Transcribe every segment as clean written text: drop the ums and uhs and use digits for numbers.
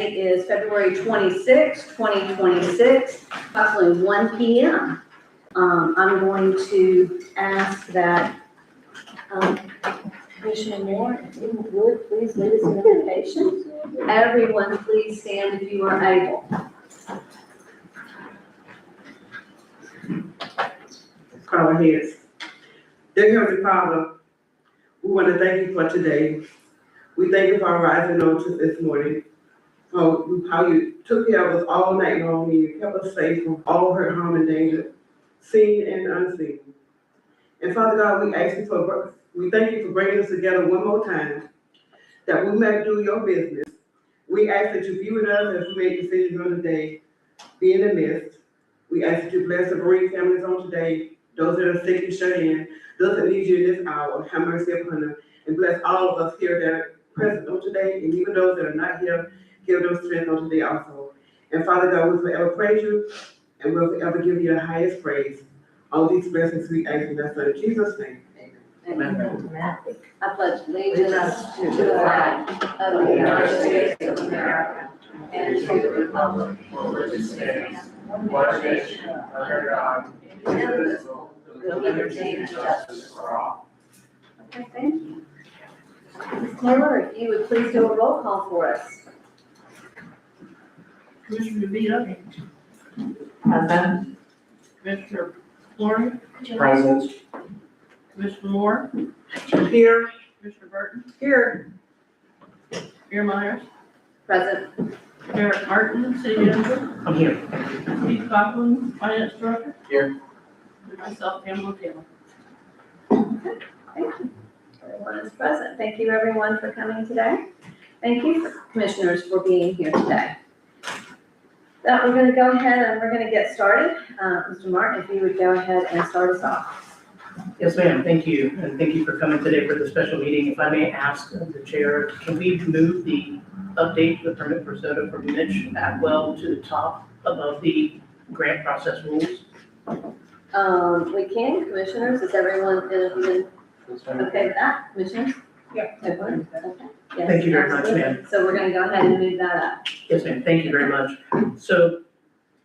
It is February 26, 2026, approximately 1 p.m. I'm going to ask that Commissioner Moore, if you would, please lead us in invocation. Everyone, please stand if you are able. Call our heads. Dear Heavenly Father, we want to thank you for today. We thank you for our rising on this morning. How you took care of us all night long and you kept us safe from all hurt, harm, and danger, seen and unseen. And Father God, we thank you for bringing us together one more time, that we may do your business. We ask that you be with us as we make decisions on the day, be in the midst. We ask that you bless the bereaved families on today, those that are sick and shut in, those that need you in this hour, have mercy upon them, and bless all of us here that are present on today, and even those that are not here, give them strength on today also. And Father God, we'll forever praise you, and we'll forever give you the highest praise. All these blessings we ask in thy Son, Jesus' name. Amen. Amen. I pledge allegiance to the flag of the United States of America and to the republic for which it stands, one nation, under God, indivisible, with liberty and justice for all. Okay, thank you. Ms. Taylor, if you would please do a roll call for us. Commissioner DeVito. Present. Commissioner Flory. Present. Commissioner Moore. Here. Commissioner Burton. Here. Mayor Myers. Present. Eric Martin, City Manager. I'm here. Steve Coughlin, Finance Director. Here. And myself, Pamela Taylor. Thank you. Everyone is present. Thank you, everyone, for coming today. Thank you, commissioners, for being here today. Now, we're going to go ahead and we're going to get started. Mr. Martin, if you would go ahead and start us off. Yes, ma'am. Thank you. And thank you for coming today for the special meeting. If I may ask the chair, can we move the update the permit for soda for Mitch Atwell to the top above the grant process rules? We can, commissioners. Is everyone okay with that, commissioners? Yeah. Everyone? Okay. Yes, Thank you very much, absolutely. ma'am. So we're going to go ahead and move that up. Yes, ma'am. Thank you very much. So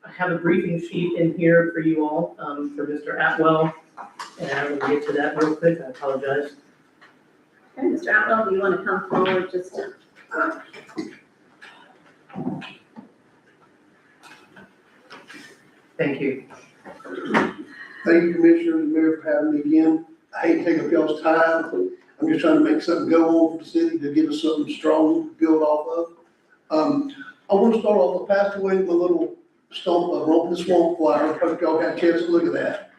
I have a briefing sheet in here for you all for Mr. Atwell. And I'm going to get to that real quick. I apologize. Okay, Mr. Atwell, do you want to come forward just to? Thank you. Thank you, Commissioner and Mayor, for having me again. I hate to take up y'all's time. I'm just trying to make something go on for the city to give us something strong to build off of. I want to start off, I passed away with a little stump of Romp the Swamp flyer. I hope y'all had a chance to look at that.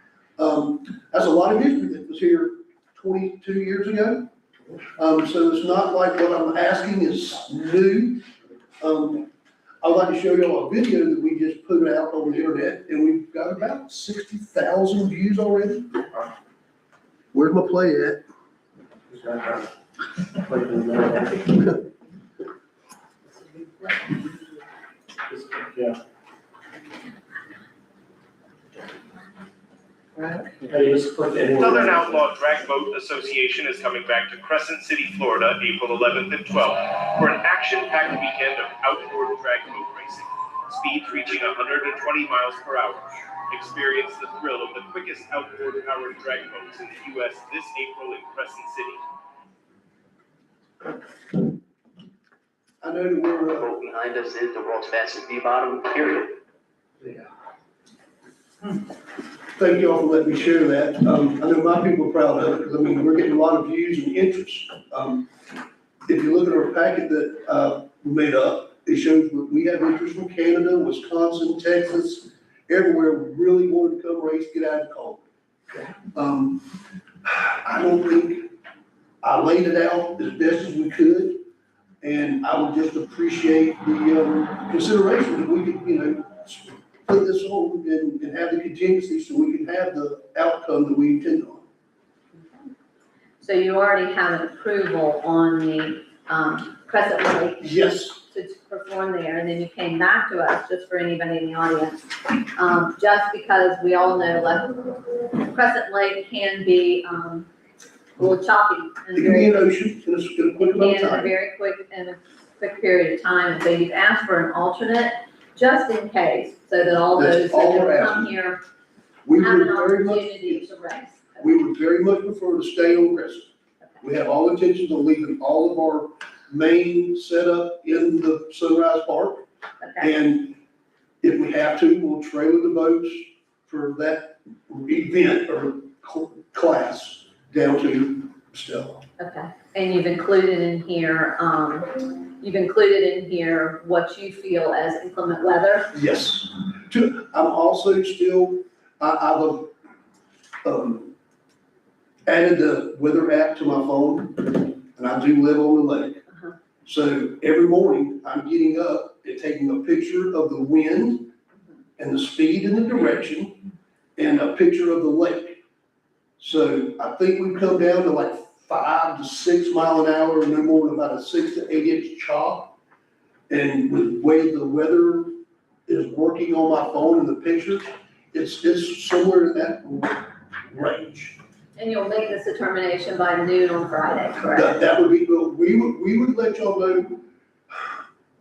That's a lot of history that was here 22 years ago. So it's not like what I'm asking is new. I'd like to show y'all a video that we just put out on the internet, and we've got about 60,000 views already. Where's my play at? Yeah. Southern Outlaw Drag Boat Association is coming back to Crescent City, Florida, April 11th and 12th for an action-packed weekend of outdoor drag boat racing. Speeds reaching 120 miles per hour. Experience the thrill of the quickest outboard-powered drag boats in the U.S. this April in Crescent City. I know that we're, The boat behind us is the world's fastest V-bottom, period. thank y'all for letting me share that. I know my people are proud of it, because I mean, we're getting a lot of views and interest. If you look at our packet that we made up, it shows that we have interest from Canada, Wisconsin, Texas, everywhere. We really wanted to come race, get out of the cold. I don't think I laid it out as best as we could, and I would just appreciate the consideration that we could, put this on and have the contingency so we can have the outcome that we intend on. So you already have an approval on the Crescent Lake Yes. to perform there, and then you came back to us, just for anybody in the audience, just because we all know like Crescent Lake can be a little choppy and It can be an ocean in a quick amount of and a time. very quick and quick period of time, and so you've asked for an alternate, just in case, so that all That's those all that we're come asking. here We have would an very much, opportunity to race. we would very much prefer to stay on Crescent. We have all intentions of leaving all of our main setup in the Sunrise Park. Okay, And if we have to, we'll trailer the boats for that event or class down to Stella. okay, and you've included in here, what you feel as inclement weather. Yes. I'm also still, I've added the weather app to my phone, and I do live on the lake. Uh-huh. So every morning, I'm getting up and taking a picture of the wind and the speed and the direction, and a picture of the lake. So I think we've come down to like 5 to 6 mile an hour, no more than about a 6 to 8 inch chop. And with the way the weather is working on my phone and the picture, it's somewhere in that range. And you'll make this determination by noon on Friday, correct? That would be good. We would let y'all know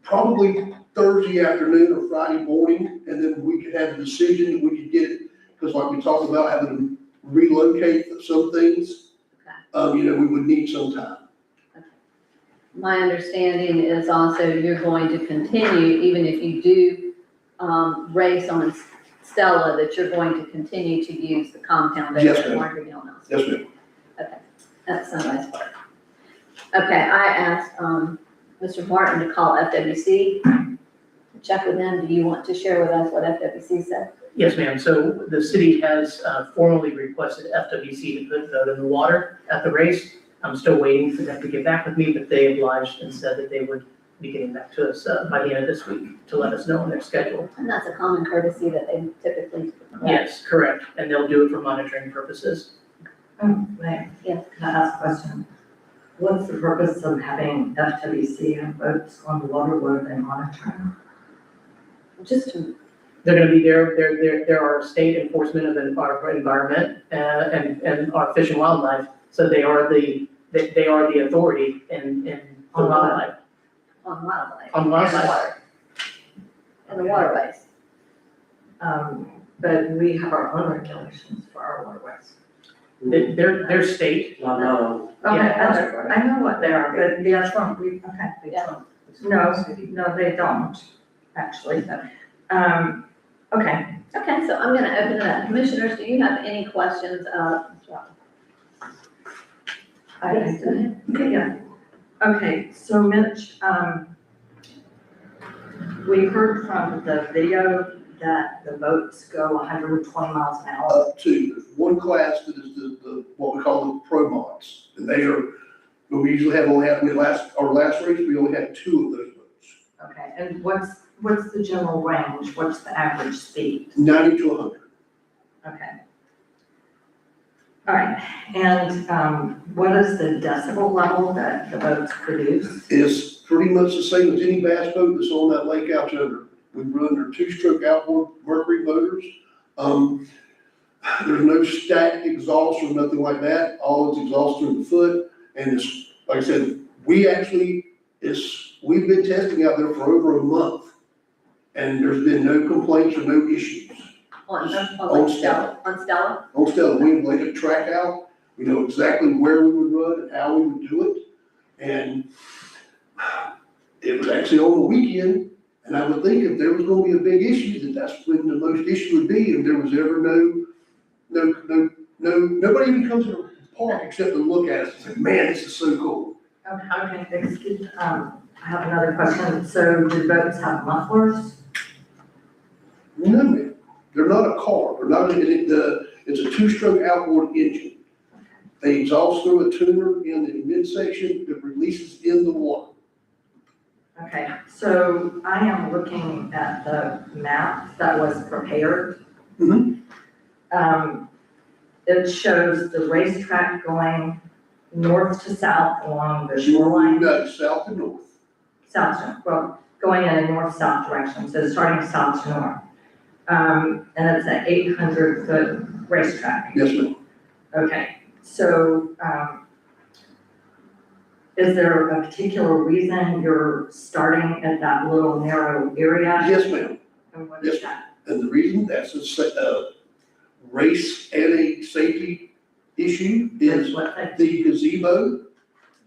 probably Thursday afternoon or Friday morning, and then we could have a decision, we could get it, because like we talked about having to relocate some things, we would need some time. My understanding is also you're going to continue, even if you do race on Stella, that you're going to continue to use the compound Yes, at ma'am. Margaret Hill. Yes, ma'am. Okay, that's Sunrise Park. Okay, I asked Mr. Martin to call FWC, to check with them. Do you want to share with us what FWC said? Yes, ma'am. So the city has formally requested FWC to put vote in the water at the race. I'm still waiting for them to get back with me, but they obliged and said that they would be getting back to us by the end of this week to let us know on their schedule. And that's a common courtesy that they typically do. correct? Yes, correct. And they'll do it for monitoring purposes. Right. Yeah. Can I ask a question? What's the purpose of having FWC and boats on the water? What are they monitoring? Just to, They're gonna be there, there are state enforcement of our environment, and our fish and wildlife, so they are the authority in On wildlife. on wildlife. On wildlife. And water. And the waterways. But we have our own regulations for our waterways. They're state, No. Okay, Yeah. I know what they are, but that's wrong, okay. Yeah. No, they don't, actually. Okay. Okay, so I'm gonna open it up. Commissioners, do you have any questions of? Yes, go ahead. Yeah. Okay, so Mitch, we heard from the video that the boats go 120 miles an hour. Up to, there's one class that is the what we call the pro mods, and they are, but we usually our last race, we only had 2 of those boats, Okay, and what's the general range? What's the average speed? 90 to 100. Okay. All right, and what is the decibel level that the boats produce? It's pretty much the same as any bass boat that's on that lake out yonder. We run their 2-stroke outboard Mercury motors. There's no stacked exhaust or nothing like that. All it's exhaust through the foot. And it's, like I said, we've been testing out there for over a month. And there's been no complaints or no issues. On On Stella? On Stella? On Stella, we laid a track out. We know exactly where we would run and how we would do it. And it was actually on the weekend. And I would think if there was gonna be a big issue, that's when the most issue would be, if there was ever nobody even comes to the park except to look at us and say, man, this is so cool. Okay, excuse, I have another question. So do boats have mufflers? No, man, they're not a car, they're not, it's a 2-stroke outboard engine. They exhaust through a tuner in the midsection that releases in the water. Okay, so I am looking at the map that was prepared. Mhm. It shows the racetrack going north to south along the shoreline. No, south to north. Going in a north-south direction, so starting south to north. And it's an 800-foot racetrack. Yes, ma'am. Okay, so, is there a particular reason you're starting at that little narrow area? Yes, ma'am. And what is that? And the reason that's a race and a safety issue is What type? the gazebo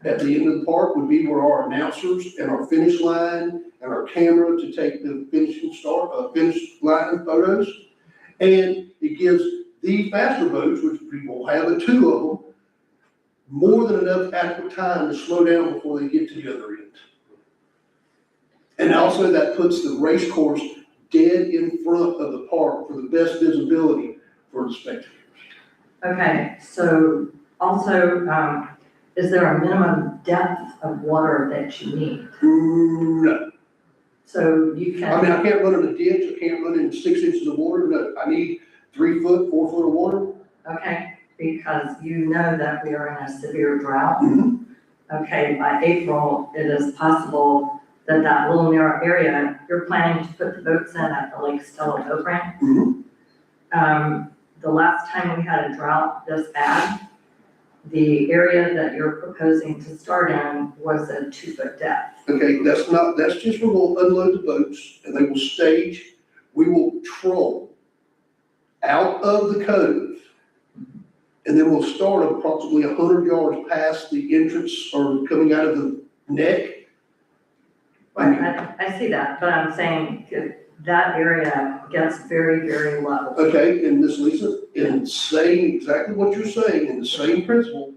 at the end of the park would be where our announcers and our finish line and our camera to take the finish line photos. And it gives the faster boats, which we will have the two of them, more than enough adequate time to slow down before they get to the other end. And also that puts the race course dead in front of the park for the best visibility for the spectators. Okay, so also, is there a minimum depth of water that you need? No, So you I mean, can, I can't run in a ditch, I can't run in 6 inches of water, no, I need 3 foot, 4 foot of water. okay, because you know that we are in a severe drought. Mhm. Okay, by April, it is possible that that little narrow area, you're planning to put the boats in at the Lake Stella boat ramp. Mhm. The last time we had a drought this bad, the area that you're proposing to start in was a 2-foot depth. Okay, that's just where we'll unload the boats and they will stage, we will troll out of the cove. And then we'll start approximately 100 yards past the entrance or coming out of the neck. I see that, but I'm saying that area gets very, very low. Okay, and Miss Lisa, in saying exactly what you're saying, in the same principle,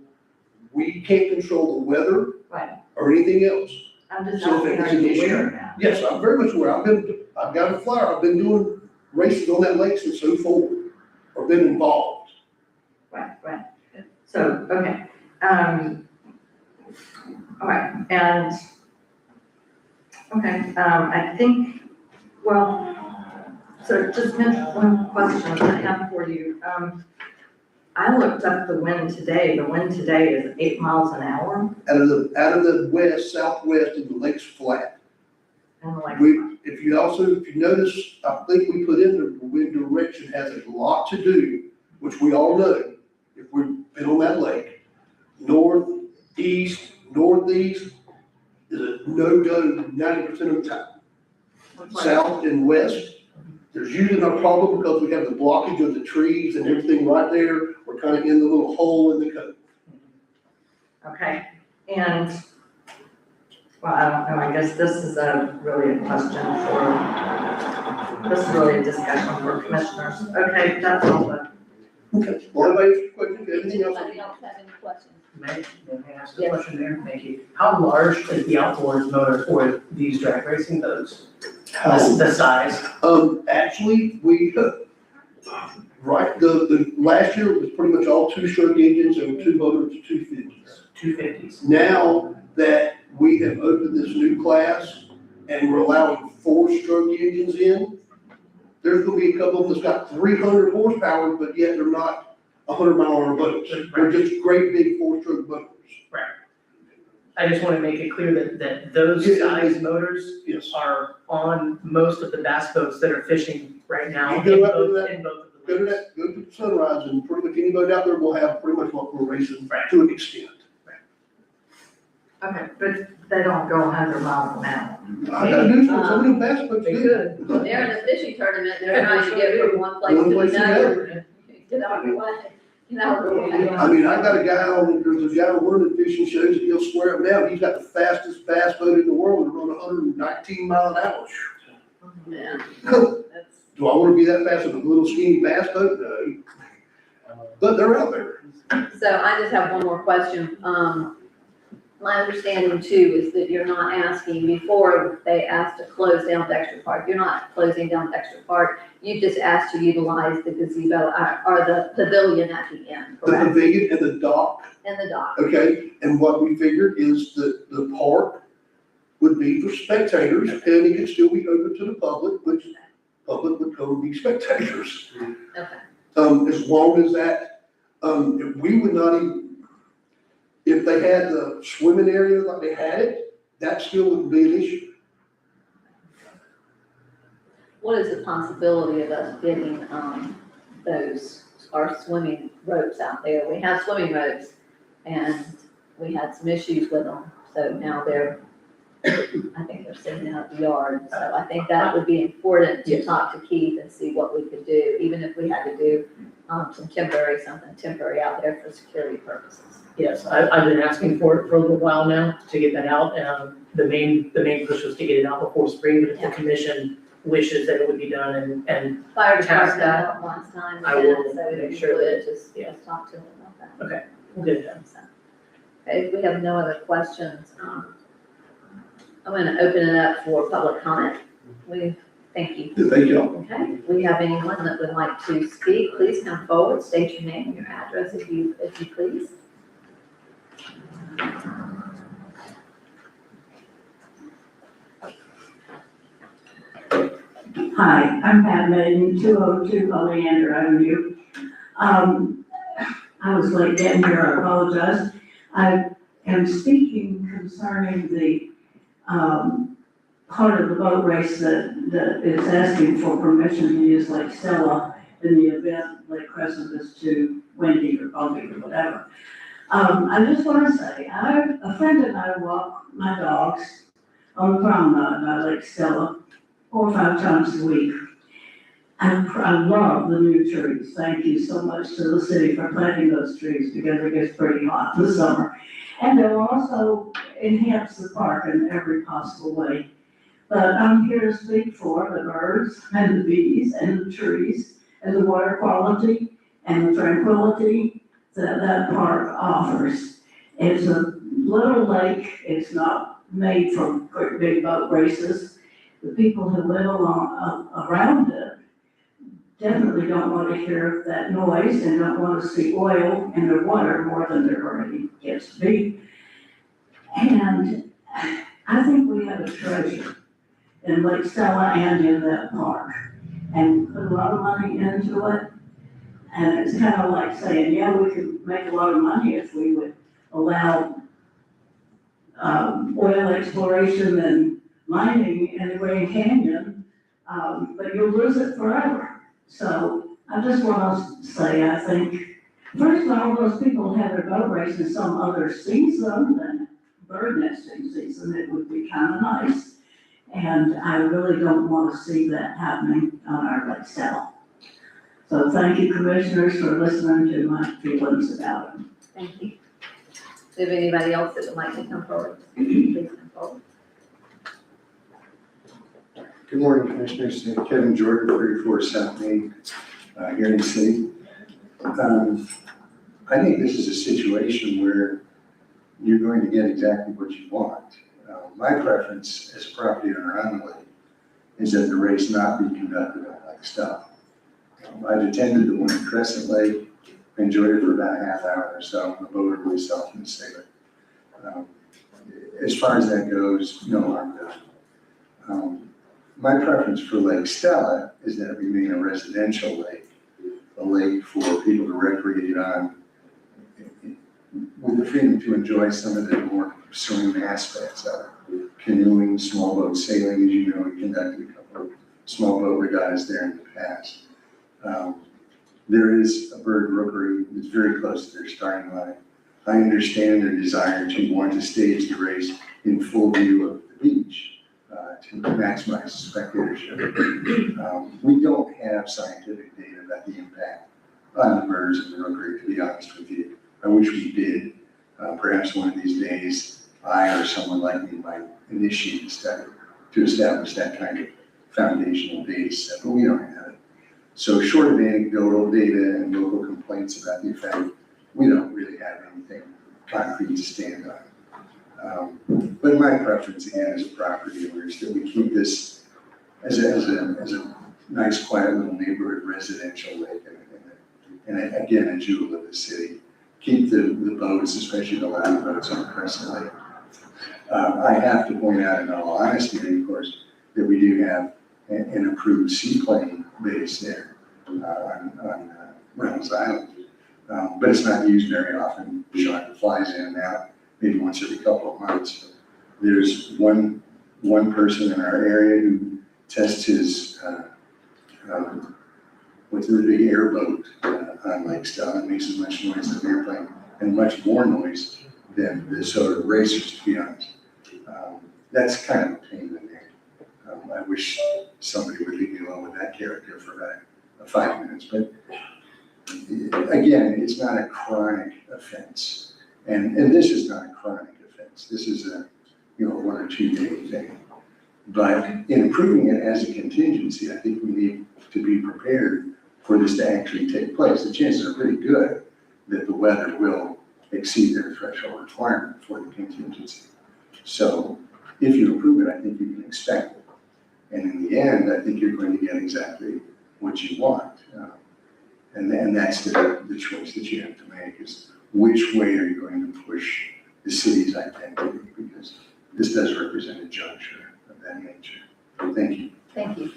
we can't control the weather. Right. Or anything else. I'm just So if asking, it's are an you issue- aware of that? Yes, I'm very much aware, I've got a flyer, I've been doing races on that lake since '04, or been involved. Right. So, okay, all right, and, okay, I think, well, so just one question I have for you. I looked up the wind today is 8 miles an hour, Out of the west, southwest, and the lake's flat. and like, If you notice, I think we put in there, the wind direction has a lot to do, which we all know, if we've been on that lake. North, east, northeast is a no-go 90% of the time. South and west, there's usually no problem because we have the blockage of the trees and everything right there. We're kind of in the little hole in the cove. okay, and, well, I don't know, I guess this is really a question this is really a discussion for commissioners. Okay, that's all the Okay. Well, anybody have questions? Anything else? Anybody else have any questions? May I ask a question there? Thank you. How large is the outboard motor for these drag racing boats? The size? Actually, the last year it was pretty much all 2-stroke engines and 2 motors, 250s. 250s. Now that we have opened this new class and we're allowing 4-stroke engines in, there's gonna be a couple of them that's got 300 horsepower, but yet they're not 100-mile-an-hour boats. They're just great big 4-stroke motors. I just want to make it clear that those size motors Yes. are on most of the bass boats that are fishing right now You in go up to both, that- in both of Go the to lakes. go to Sunrise and pretty much any boat out there will have pretty much what we're racing Right. to an extent. okay, but they don't go 100 miles an hour. I gotta do some of them bass boats They do. could. They're in a fishing tournament, they're trying to get from one place One to place to another. Get out of the way, get out of the way. I mean, I got a guy there's a guy on one of the fishing shows, and he'll swear up now, he's got the fastest bass boat in the world, to run 119 miles an hour. Yeah, Do that's, I wanna be that fast in a little skinny bass boat? No. But they're out there. so I just have one more question. My understanding too is that you're not asking, before they asked to close down Dexter Park, you're not closing down Dexter Park. You just asked to utilize the gazebo, or the pavilion at the end, The correct? pavilion and the dock, And the dock. okay, and what we figured is that the park would be for spectators, and it could still be open to the public, which public would come and be spectators. Okay. As long as that, if we would not even, if they had the swimming area like they had it, that still wouldn't be an issue. What is the possibility of us getting, our swimming ropes out there? We have swimming ropes and we had some issues with them. So now I think they're sitting out the yard, so I think that would be important to talk to Keith and see what we could do, even if we had to do, something temporary out there for security purposes. Yes, I've been asking for it for a little while now to get that out. The main push was to get it out before spring, but if the commission wishes that it would be done and Fire Task department that. out once time, I will so if make you sure would, that- just yeah. talk to them about that. we'll get it done. So, okay, if we have no other questions, I'm gonna open it up for public comment. Thank you. Thank you. Okay, we have anyone that would like to speak, please come forward, state your name and your address if you please. Hi, I'm Pat Madden, 202 Oleander Avenue. I was late getting here, I apologize. I am speaking concerning the, part of the boat race that is asking for permission to use Lake Stella in the event Lake Crescent is too windy or bumpy or whatever. I just want to say, a friend and I walk my dogs on the promenade by Lake Stella 4 or 5 times a week. I love the new trees. Thank you so much to the city for planting those trees because it gets pretty hot in the summer. And they'll also enhance the park in every possible way. But I'm here to speak for the birds and the bees and the trees and the water quality and the tranquility that park offers. It's a little lake. It's not made for great big boat races. The people who live around it definitely don't want to hear that noise and don't want to see oil in their water more than there already gets to be. And I think we have a treasure in Lake Stella and in that park. And we put a lot of money into it. And it's kind of like saying, yeah, we could make a lot of money if we would allow oil exploration and mining in the Grand Canyon, but you'll lose it forever. So I just want to say, I think, first of all, those people have their boat race in some other season than bird nesting season. It would be kind of nice. And I really don't want to see that happening on our Lake Stella. So thank you, commissioners, for listening to my feelings about it. Thank you. If anybody else that would like to come forward, please come forward. Good morning, Commissioners. Kevin Jordan, 34 South Main, here in the city. I think this is a situation where you're going to get exactly what you want. My preference as a property owner on the lake is that the race not be conducted on Lake Stella. I've attended the one at Crescent Lake, enjoyed it for about a half hour or so. I'm a boater myself in the state. As far as that goes, no harm done. My preference for Lake Stella is that it remain a residential lake, a lake for people to recreate on with the freedom to enjoy some of the more serene aspects of it. Canoeing, small boat sailing, as you know, we conducted a couple of small boat regattas there in the past. There is a bird rookery that's very close to their starting line. I understand their desire to want to stage the race in full view of the beach to maximize spectatorship. We don't have scientific data about the impact on the birds and the rookery, to be honest with you. I wish we did. Perhaps one of these days, I or someone like me might initiate a study to establish that kind of foundational data set, but we don't have it. So short of anecdotal data and local complaints about the effect, we don't really have anything concrete to stand on. But my preference again as a property owner is that we keep this as a nice, quiet little neighborhood residential lake and again, a jewel of the city. Keep the boats, especially the land boats on Crescent Lake. I have to point out in all honesty, of course, that we do have an approved seaplane base there on Reynolds Island. But it's not used very often. Sean flies in and out, maybe once every couple of months. There's one person in our area who tests his, what's the big airboat on Lake Stella. It makes as much noise as an airplane and much more noise than the sort of racers, to be honest. That's kind of a pain in the neck. I wish somebody would leave me alone with that character for about 5 minutes, but again, it's not a chronic offense. And this is not a chronic offense. This is a, 1 or 2 day thing. But in approving it as a contingency, I think we need to be prepared for this to actually take place. The chances are pretty good that the weather will exceed their threshold requirement for the contingency. So if you approve it, I think you can expect it. And in the end, I think you're going to get exactly what you want. And that's the choice that you have to make, is which way are you going to push the city's identity, because this does represent a juncture of that nature. Thank you. Thank you.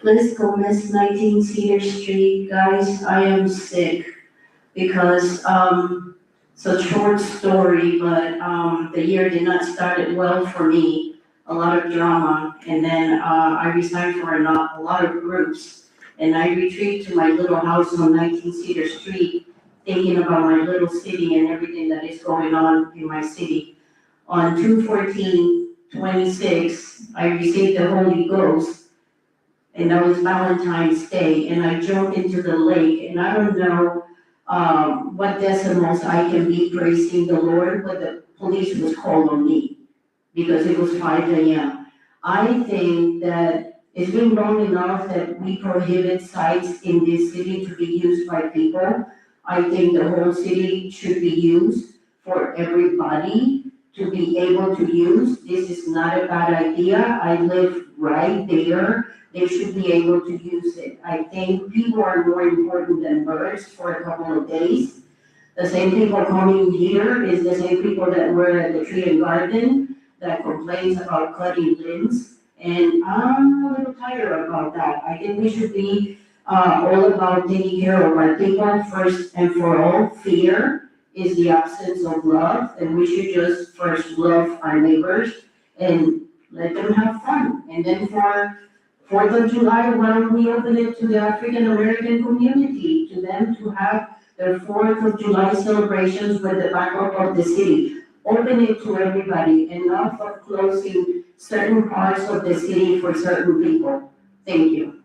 Liz Gomez, 19 Cedar Street. Guys, I am sick because, it's a short story, but the year did not start it well for me. A lot of drama, and then I resigned for a lot of groups. And I retreat to my little house on 19 Cedar Street, thinking about my little city and everything that is going on in my city. On 2/14/26, I received the Holy Ghost, and that was Valentine's Day, and I jumped into the lake, and I don't know what decimals I can be praising the Lord, but the police was called on me because it was 5 a.m. I think that it's been long enough that we prohibit sites in this city to be used by people. I think the whole city should be used for everybody to be able to use. This is not a bad idea. I live right there. They should be able to use it. I think people are more important than birds for a couple of days. The same people coming here is the same people that were at the tree and garden that complains about cutting limbs. And I'm a little tired about that. I think we should be all about taking care of our people first and for all. Fear is the absence of love, and we should just first love our neighbors and let them have fun. And then for 4th of July, why don't we open it to the African American community, to them to have their 4th of July celebrations with the backup of the city. Open it to everybody, enough of closing certain parts of the city for certain people. Thank you.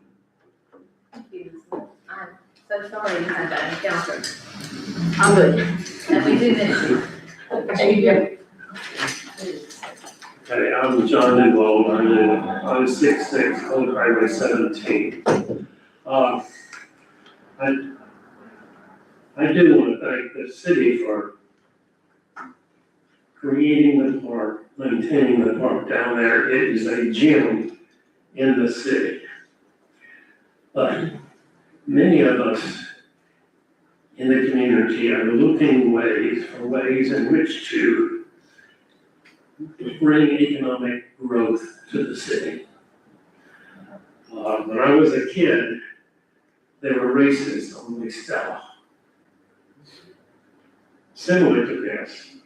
Thank you. I'm so sorry you had that encounter. I'm good. And we do miss you. Thank you. Okay, I'm John Newell, I live on 66 Old Highway 17. I do want to thank the city for creating the park, maintaining the park down there. It is a gem in the city. But many of us in the community are looking for ways in which to bring economic growth to the city. When I was a kid, there were races on Lake Stella. Similar to this,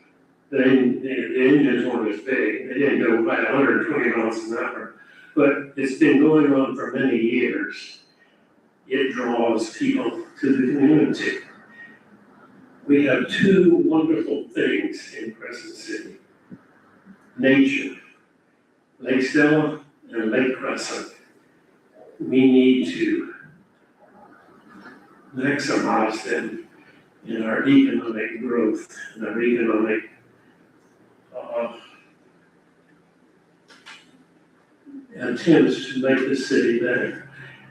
the engines weren't as big. They didn't go by 120 miles an hour, but it's been going on for many years. It draws people to the community. We have two wonderful things in Crescent City. Nature, Lake Stella and Lake Crescent. We need to maximize them in our economic growth and our economic attempts to make the city better.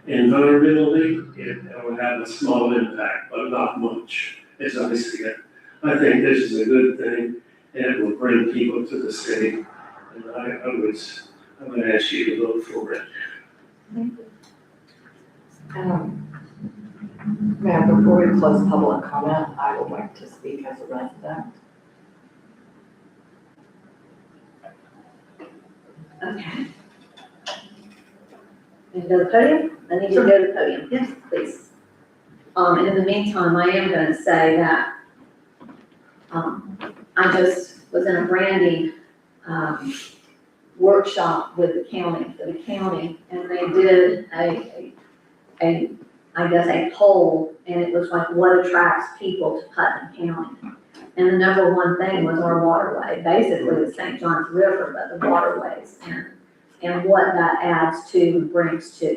Environmentally, it will have a small impact, but not much, as I see it. I think this is a good thing, and it will bring people to the city. And I would ask you to vote for it. Ma'am, before we close public comment, I would like to speak as a resident. Okay. Can you go to the podium? I need you to go to the podium. Yes, please. And in the meantime, I am going to say that I just was in a branding workshop with the county, and they did a poll, and it was like, what attracts people to Putnam County? And the number one thing was our waterway, basically the St. Johns River, but the waterways and what that adds to and brings to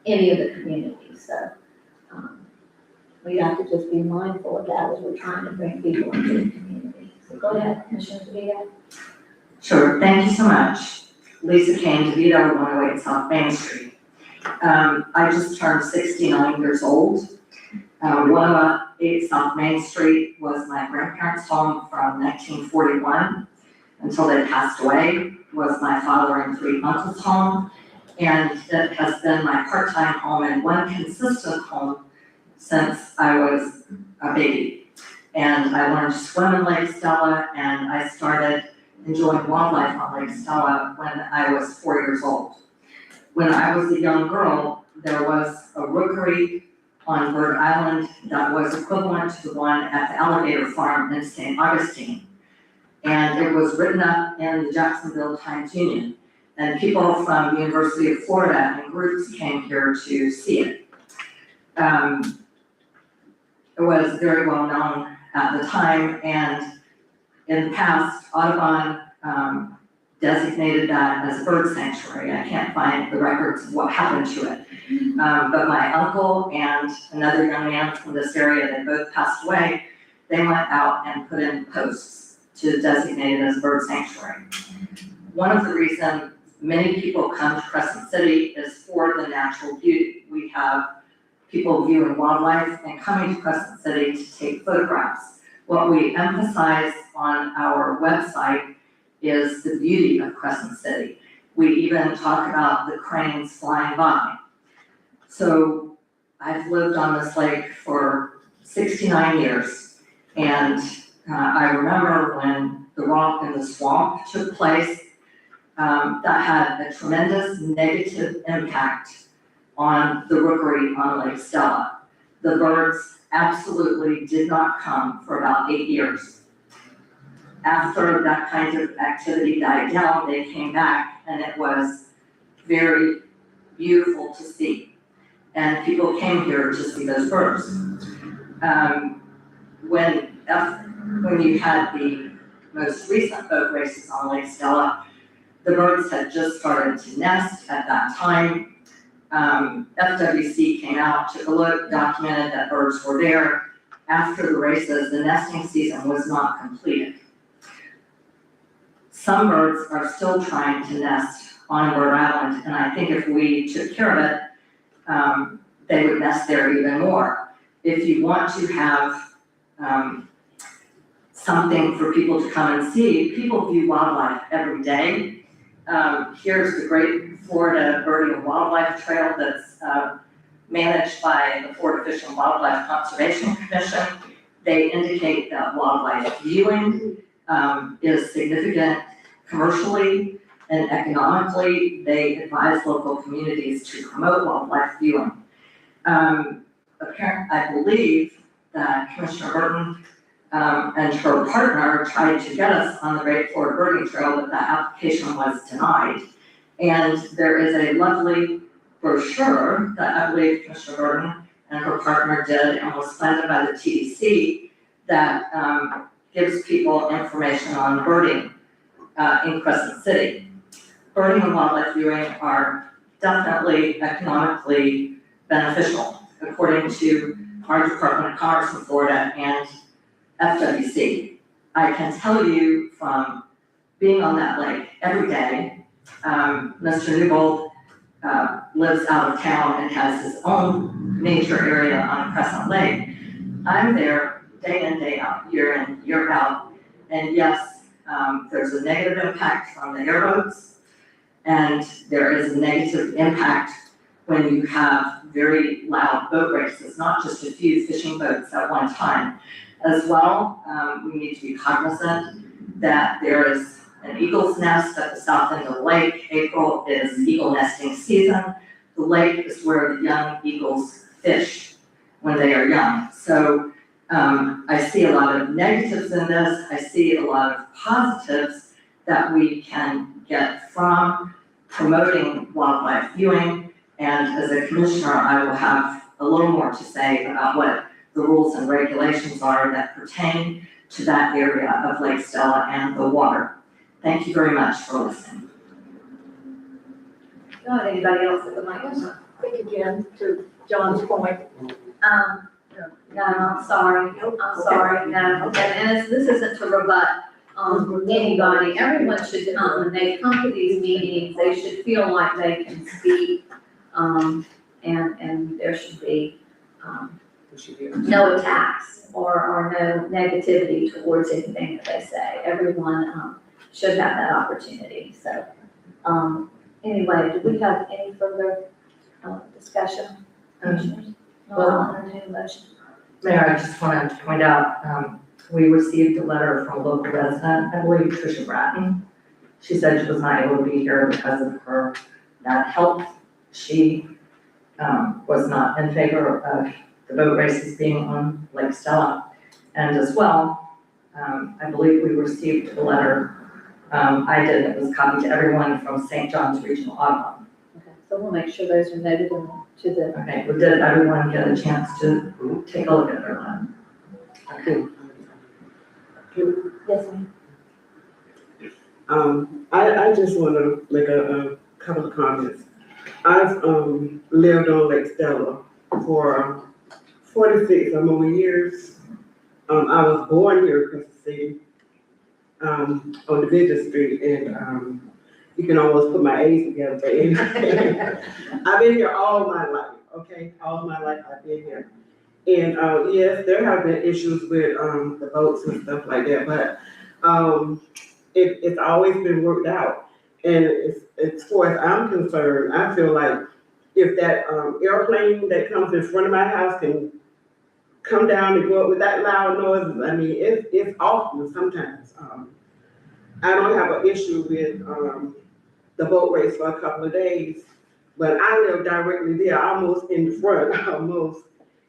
any of the communities, so. We have to just be mindful of that as we're trying to bring people into the community. So go ahead, Commissioner DeVito. Sure, thank you so much. Lisa Kane, DeVito, 108 South Main Street. I just turned 69 years old. 108 South Main Street was my grandparents' home from 1941 until they passed away, was my father and 3 uncles' home, and it has been my part-time home and one consistent home since I was a baby. And I learned to swim in Lake Stella, and I started enjoying wildlife on Lake Stella when I was 4 years old. When I was a young girl, there was a rookery on Bird Island that was equivalent to the one at the alligator farm in St. Augustine. And it was written up in the Jacksonville Times-Union. And people from the University of Florida and groups came here to see it. It was very well known at the time, and in the past, Audubon designated that as a bird sanctuary. I can't find the records of what happened to it. But my uncle and another young man from this area, they both passed away, they went out and put in posts to designate it as a bird sanctuary. One of the reasons many people come to Crescent City is for the natural beauty. We have people viewing wildlife and coming to Crescent City to take photographs. What we emphasize on our website is the beauty of Crescent City. We even talk about the cranes flying by. So I've lived on this lake for 69 years, and I remember when the romp in the swamp took place, that had a tremendous negative impact on the rookery on Lake Stella. The birds absolutely did not come for about 8 years. After that kind of activity died down, they came back, and it was very beautiful to see. And people came here to see those birds. When you had the most recent boat races on Lake Stella, the birds had just started to nest at that time. FWC came out, took a look, documented that birds were there. After the races, the nesting season was not completed. Some birds are still trying to nest on Bird Island, and I think if we took care of it, they would nest there even more. If you want to have something for people to come and see, people view wildlife every day. Here's the Great Florida Birding and Wildlife Trail that's managed by the Florida Fish and Wildlife Conservation Commission. They indicate that wildlife viewing is significant commercially and economically. They advise local communities to promote wildlife viewing. I believe that Commissioner Burton and her partner tried to get us on the Great Florida Birding Trail, but that application was denied. And there is a lovely brochure that I believe Commissioner Burton and her partner did and was funded by the TDC that gives people information on birding in Crescent City. Birding and wildlife viewing are definitely economically beneficial, according to our Department of Commerce in Florida and FWC. I can tell you from being on that lake every day, Mr. Newbold lives out of town and has his own nature area on Crescent Lake. I'm there day in, day out, year in, year out, and yes, there's a negative impact from the airboats, and there is a negative impact when you have very loud boat races, not just a few fishing boats at one time. As well, we need to be cognizant that there is an eagle's nest at the south end of the lake. April is eagle nesting season. The lake is where the young eagles fish when they are young. So I see a lot of negatives in this. I see a lot of positives that we can get from promoting wildlife viewing. And as a commissioner, I will have a little more to say about what the rules and regulations are that pertain to that area of Lake Stella and the water. Thank you very much for listening. Not anybody else that would like to speak again to John's point. No, I'm sorry, no, and this isn't to rebut, anybody, everyone should come, when they come to these meetings, they should feel like they can speak, and there should be, no attacks or no negativity towards anything that they say. Everyone, should have that opportunity, so, anyway, do we have any further, discussion? Commissioners? Well, I'll entertain a motion. Mayor, I just wanted to point out, we received a letter from a local resident, I believe Tricia Bratton. She said she was not able to be here because of her bad health. She was not in favor of the boat races being on Lake Stella. And as well, I believe we received a letter, I did, it was copied to everyone from St. John's Regional Audubon. Okay, so we'll make sure those are noted to the. Okay, well, did everyone get a chance to take a look at their letter? Yes, ma'am. I just want to make a couple of comments. I've lived on Lake Stella for 46 or more years. I was born here in Crescent City, on Division Street, and you can almost put my age together, but anyway, I've been here all my life, okay? All my life I've been here. And yes, there have been issues with the boats and stuff like that, but it's always been worked out. And as far as I'm concerned, I feel like if that airplane that comes in front of my house can come down and go up with that loud noise, I mean, it's awful sometimes. I don't have an issue with the boat race for a couple of days, but I live directly there, almost in the front, almost.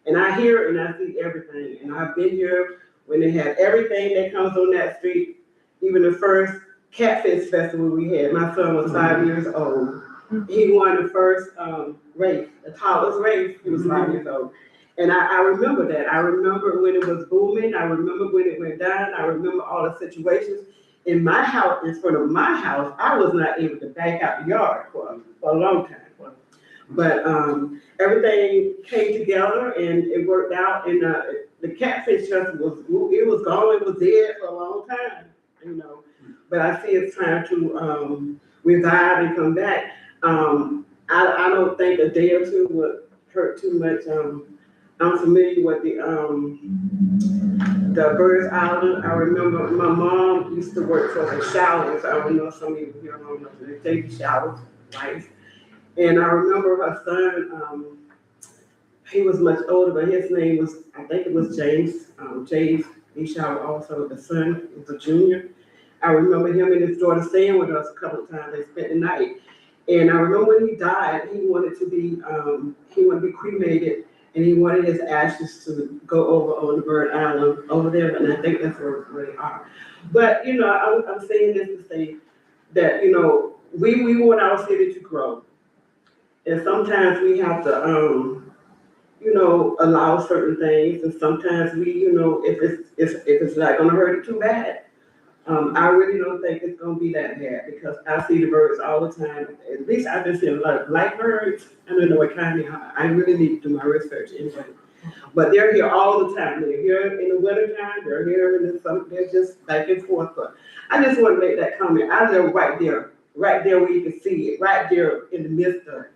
And I hear and I see everything. And I've been here when they had everything that comes on that street, even the first Catfish Festival we had. My son was 5 years old. He won the first race, the tallest race, he was 5 years old. And I remember that. I remember when it was booming. I remember when it went down. I remember all the situations. In my house, in front of my house, I was not able to back out the yard for a long time. But everything came together and it worked out. And the Catfish Festival was gone, it was dead for a long time, you know. But I see it's time to revive and come back. I don't think a day or two would hurt too much. I'm familiar with the Birds Island. I remember my mom used to work for the Showers. I don't know if some of you here don't know the Davy Showers wife. And I remember her son, he was much older, but his name was, I think it was James. James B. Shower also, the son was a junior. I remember him and his daughter staying with us a couple of times. They spent the night. And I remember when he died, he wanted to be cremated, and he wanted his ashes to go over on the Bird Island over there, and I think that's where they are. But, you know, I'm saying this to say that, you know, we want our city to grow. And sometimes we have to, you know, allow certain things, and sometimes we, you know, if it's not gonna hurt it too bad. I really don't think it's gonna be that bad, because I see the birds all the time. At least I've been seeing a lot of black birds. I don't know what kind they are. I really need to do my research anyway. But they're here all the time. They're here in the wintertime, they're here in the summer, they're just back and forth. But I just want to make that comment. I live right there where you can see it, right there in the midst of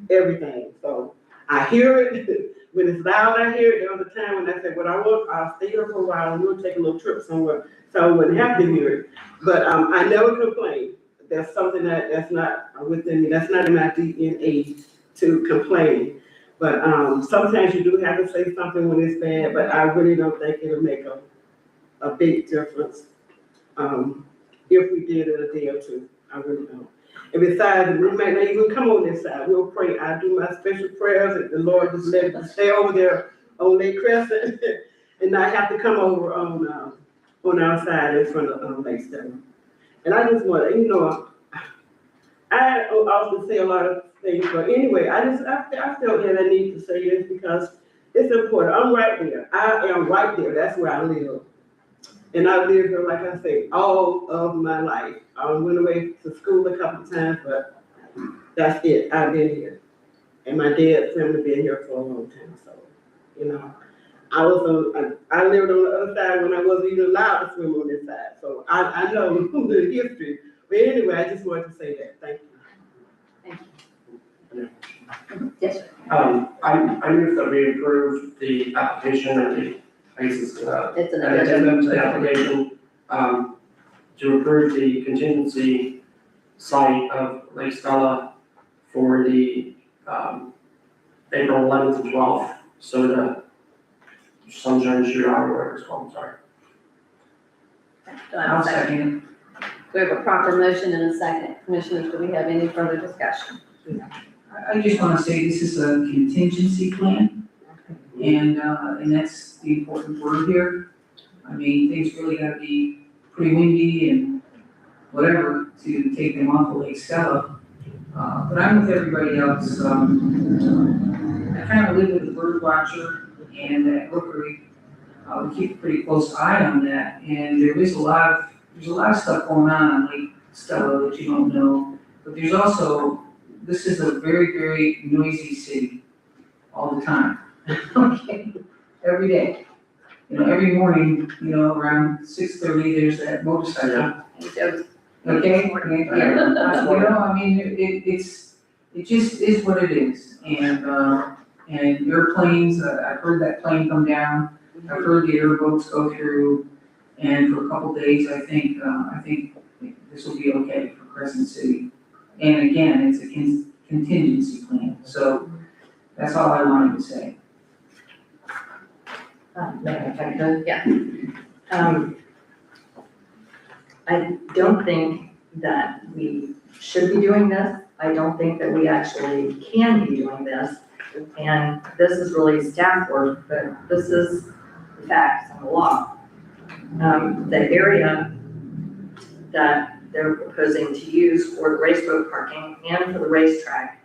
everything. So I hear it. When it's loud, I hear it. There was a time when I said, I'll stay here for a while and we'll take a little trip somewhere, so I wouldn't have to hear it. But I never complain. That's something that's not within me. That's not in my DNA to complain. But sometimes you do have to say something when it's bad, but I really don't think it'll make a big difference if we did it a day or two. I really don't. And besides, we might not even come on this side. We'll pray. I do my special prayers, and the Lord just let me stay over there on Lake Crescent and not have to come over on our side in front of Lake Stella. And I just want to, you know, I often say a lot of things, but anyway, I felt that I need to say this because It's important. I'm right there. I am right there. That's where I live. And I lived here, like I say, all of my life. I went away to school a couple of times, but that's it. I've been here. And my dad's family been here for a long time, so, you know. I lived on the other side when I wasn't even allowed to swim on this side, so I know the history. But anyway, I just wanted to say that. Thank you. Yes, sir. I move that we approve the application and the basis, It's an addendum to the application, to approve the contingency site of Lake Stella for the, April 11th and 12th, soda, sunshine shootout, or whatever it's called, sorry. Do I have a second? We have a proper motion and a second. Commissioners, do we have any further discussion? I just wanna say this is a contingency plan, and that's the important word here. I mean, things really gotta be pretty windy and whatever to take them off of Lake Stella. But I'm with everybody else, I kinda live with the bird watcher and that rookery. We keep a pretty close eye on that, and there's a lot of stuff going on Lake Stella that you don't know. But there's also, this is a very, very noisy city all the time. Okay, every day. You know, every morning, you know, around 6:30, there's that motorcycle. Okay, yeah, you know, I mean, it just is what it is. And airplanes, I've heard that plane come down. I've heard the airboats go through, and for a couple days, I think this will be okay for Crescent City. And again, it's a contingency plan, so that's all I wanted to say. If I could. Yeah. I don't think that we should be doing this. I don't think that we actually can be doing this. And this is really staff work, but this is the facts and the law. The area that they're proposing to use for the raceboat parking and for the racetrack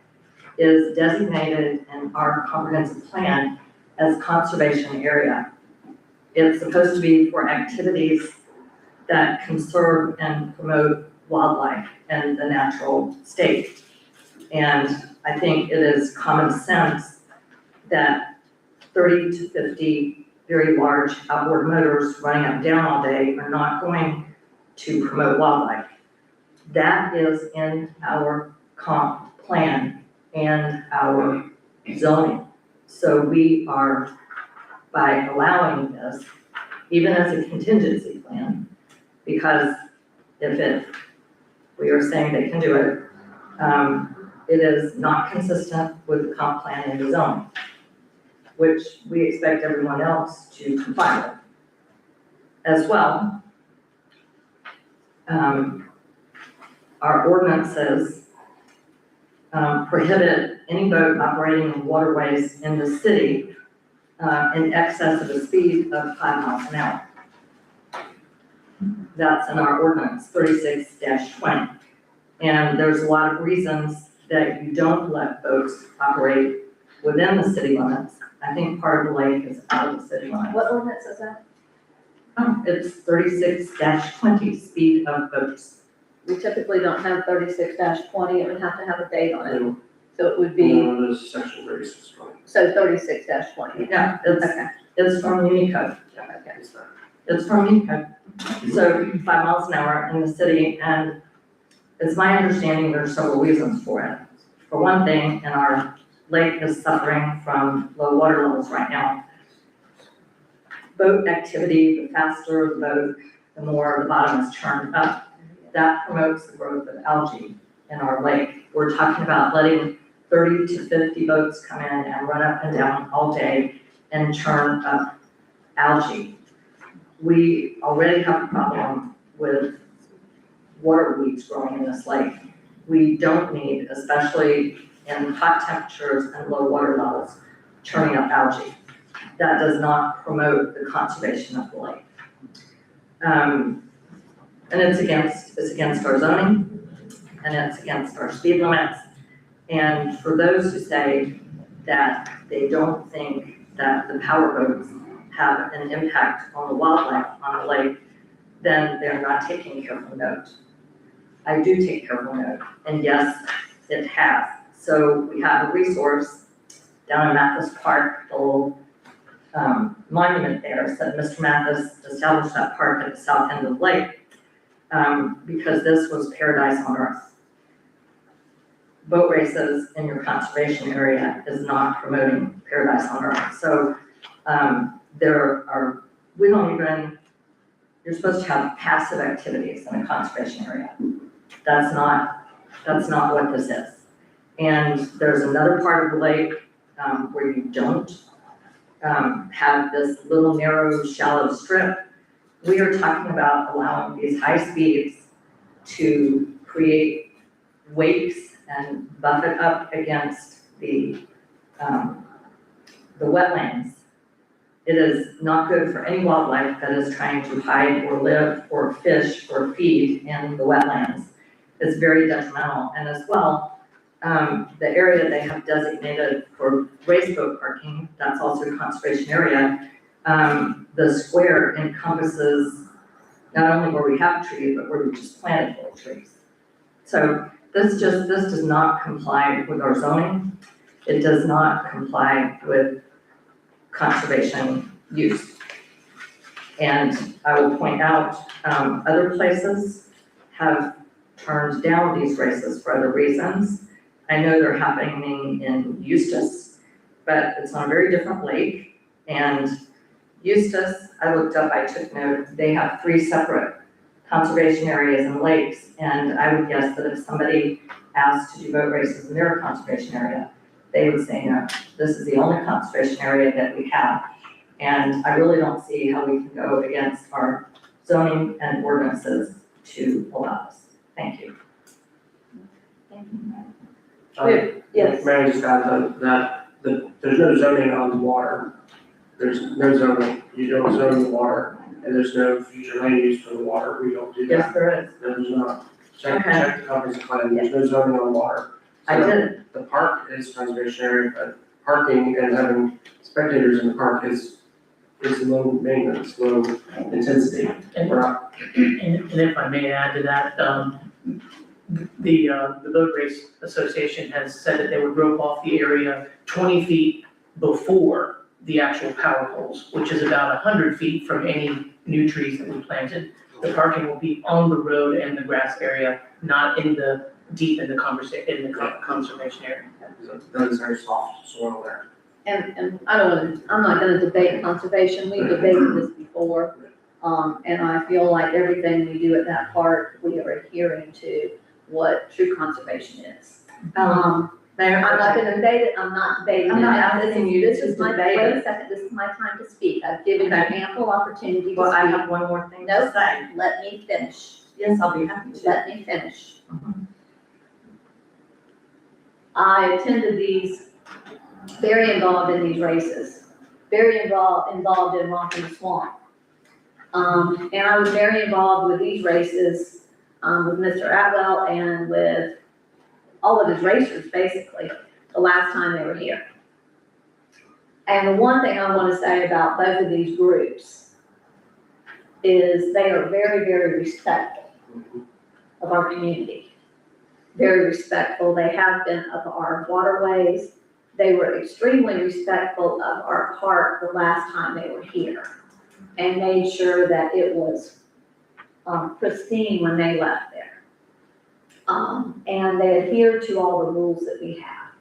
is designated in our comprehensive plan as conservation area. It's supposed to be for activities that conserve and promote wildlife and the natural state. And I think it is common sense that 30 to 50 very large outboard motors running up and down all day are not going to promote wildlife. That is in our comp plan and our zoning. So we are, by allowing this, even as a contingency plan, because we are saying they can do it, it is not consistent with the comp plan and the zoning, which we expect everyone else to comply with. As well, our ordinances prohibit any boat operating in waterways in the city in excess of a speed of 5 miles an hour. That's in our ordinance 36-20. And there's a lot of reasons that you don't let boats operate within the city limits. I think part of the lake is out of the city limits. What ordinance is that? It's 36-20, speed of boats. We typically don't have 36-20, it would have to have a date on it. So it would be, This section 36, right? so 36-20. Yeah, Okay, it's from Unicode. okay. It's from Unicode. So 5 miles an hour in the city, and it's my understanding there's several reasons for it. For one thing, and our lake is suffering from low water levels right now. Boat activity, the faster the boat, the more the bottom is churned up. That promotes the growth of algae in our lake. We're talking about letting 30 to 50 boats come in and run up and down all day and churn up algae. We already have a problem with water weeds growing in this lake. We don't need, especially in hot temperatures and low water levels, churning up algae. That does not promote the conservation of the lake. And it's against our zoning, and it's against our speed limits. And for those who say that they don't think that the power boats have an impact on the wildlife on the lake, then they're not taking careful note. I do take careful note, and yes, it has. So we have a resource down in Mathis Park, the little monument there said Mr. Mathis established that park at the south end of the lake because this was paradise on earth. Boat races in your conservation area is not promoting paradise on earth. So you're supposed to have passive activities in a conservation area. That's not what this is. And there's another part of the lake where you don't have this little narrow shallow strip. We are talking about allowing these high speeds to create wakes and buffet up against the wetlands. It is not good for any wildlife that is trying to hide or live or fish or feed in the wetlands. It's very detrimental. And as well, the area they have designated for race boat parking, that's also a conservation area. The square encompasses not only where we have trees, but where we just planted little trees. So this does not comply with our zoning. It does not comply with conservation use. And I will point out, other places have turned down these races for other reasons. I know they're happening in Eustis, but it's on a very different lake. And Eustis, I looked up, I took note, they have 3 separate conservation areas and lakes. And I would guess that if somebody asked to do boat races in their conservation area, they would say, no, this is the only conservation area that we have. And I really don't see how we can go against our zoning and ordinances to allow this. Thank you. Yes. May I just add that there's no zoning on the water. There's no zoning, you don't zone the water, and there's no future land use for the water, we don't do that. Yes, there is. There's not. Check Okay. the comprehensive plan, there's no zoning on water. I did. The park is conservation area, but parking and having spectators in the park is low maintenance, low intensity. And We're not, and if I may add to that, the Boat Race Association has said that they would rope off the area 20 feet before the actual power poles, which is about 100 feet from any new trees that we planted. The parking will be on the road and the grass area, not deep in the conservation area. that is very soft soil there. And I'm not gonna debate conservation, we debated this before. And I feel like everything we do at that park, we are adhering to what true conservation is. Mayor, I'm not gonna debate it, I'm not debating it. I'm not asking you This to is my, debate wait it. a second, this is my time to speak. I've given you Okay. ample opportunity to Well, I speak. have one more thing No, to say. let me finish. Yes, I'll be happy to. Let me finish. I attended these, very involved in these races, very involved in Rock and Swamp. And I was very involved with these races, with Mr. Atwell and with all of his racers, basically, the last time they were here. And the one thing I want to say about both of these groups is they are very, very respectful of our community. Very respectful. They have been of our waterways. They were extremely respectful of our park the last time they were here and made sure that it was pristine when they left there. And they adhere to all the rules that we have.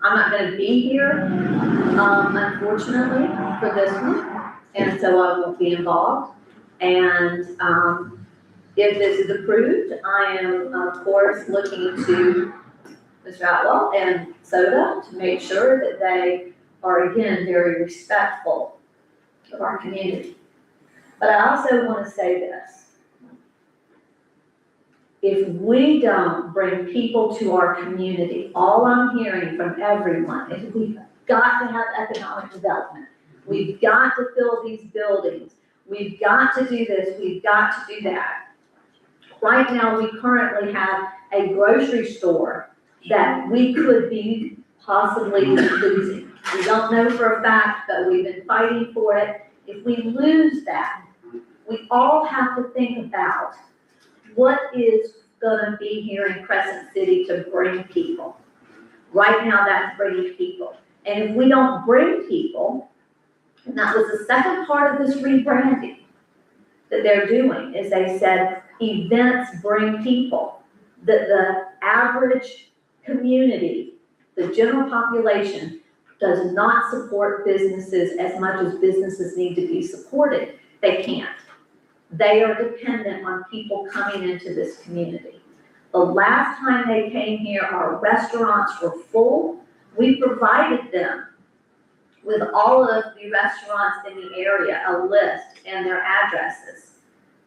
I'm not gonna be here, unfortunately, for this one, and so I won't be involved. And if this is approved, I am, of course, looking to Mr. Outlaw and Soda to make sure that they are, again, very respectful of our community. But I also want to say this. If we don't bring people to our community, all I'm hearing from everyone is we've got to have economic development. We've got to fill these buildings. We've got to do this. We've got to do that. Right now, we currently have a grocery store that we could be possibly losing. We don't know for a fact, but we've been fighting for it. If we lose that, we all have to think about what is gonna be here in Crescent City to bring people. Right now, that's bringing people. And if we don't bring people, and that was the second part of this rebranding that they're doing, is they said events bring people. That the average community, the general population, does not support businesses as much as businesses need to be supported. They can't. They are dependent on people coming into this community. The last time they came here, our restaurants were full. We provided them with all of the restaurants in the area, a list and their addresses.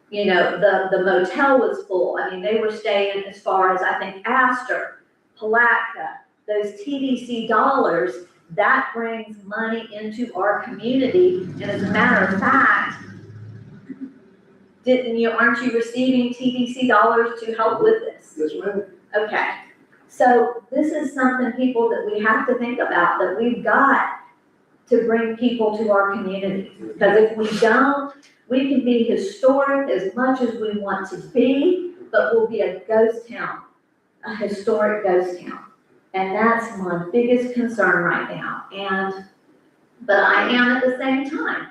You know, the motel was full. I mean, they were staying as far as, I think, Astor, Palatka, those TDC dollars, that brings money into our community. And as a matter of fact, aren't you receiving TDC dollars to help with this? Yes, ma'am. Okay, so this is something, people, that we have to think about, that we've got to bring people to our community. Because if we don't, we can be historic as much as we want to be, but we'll be a ghost town, a historic ghost town. And that's my biggest concern right now. But I am at the same time,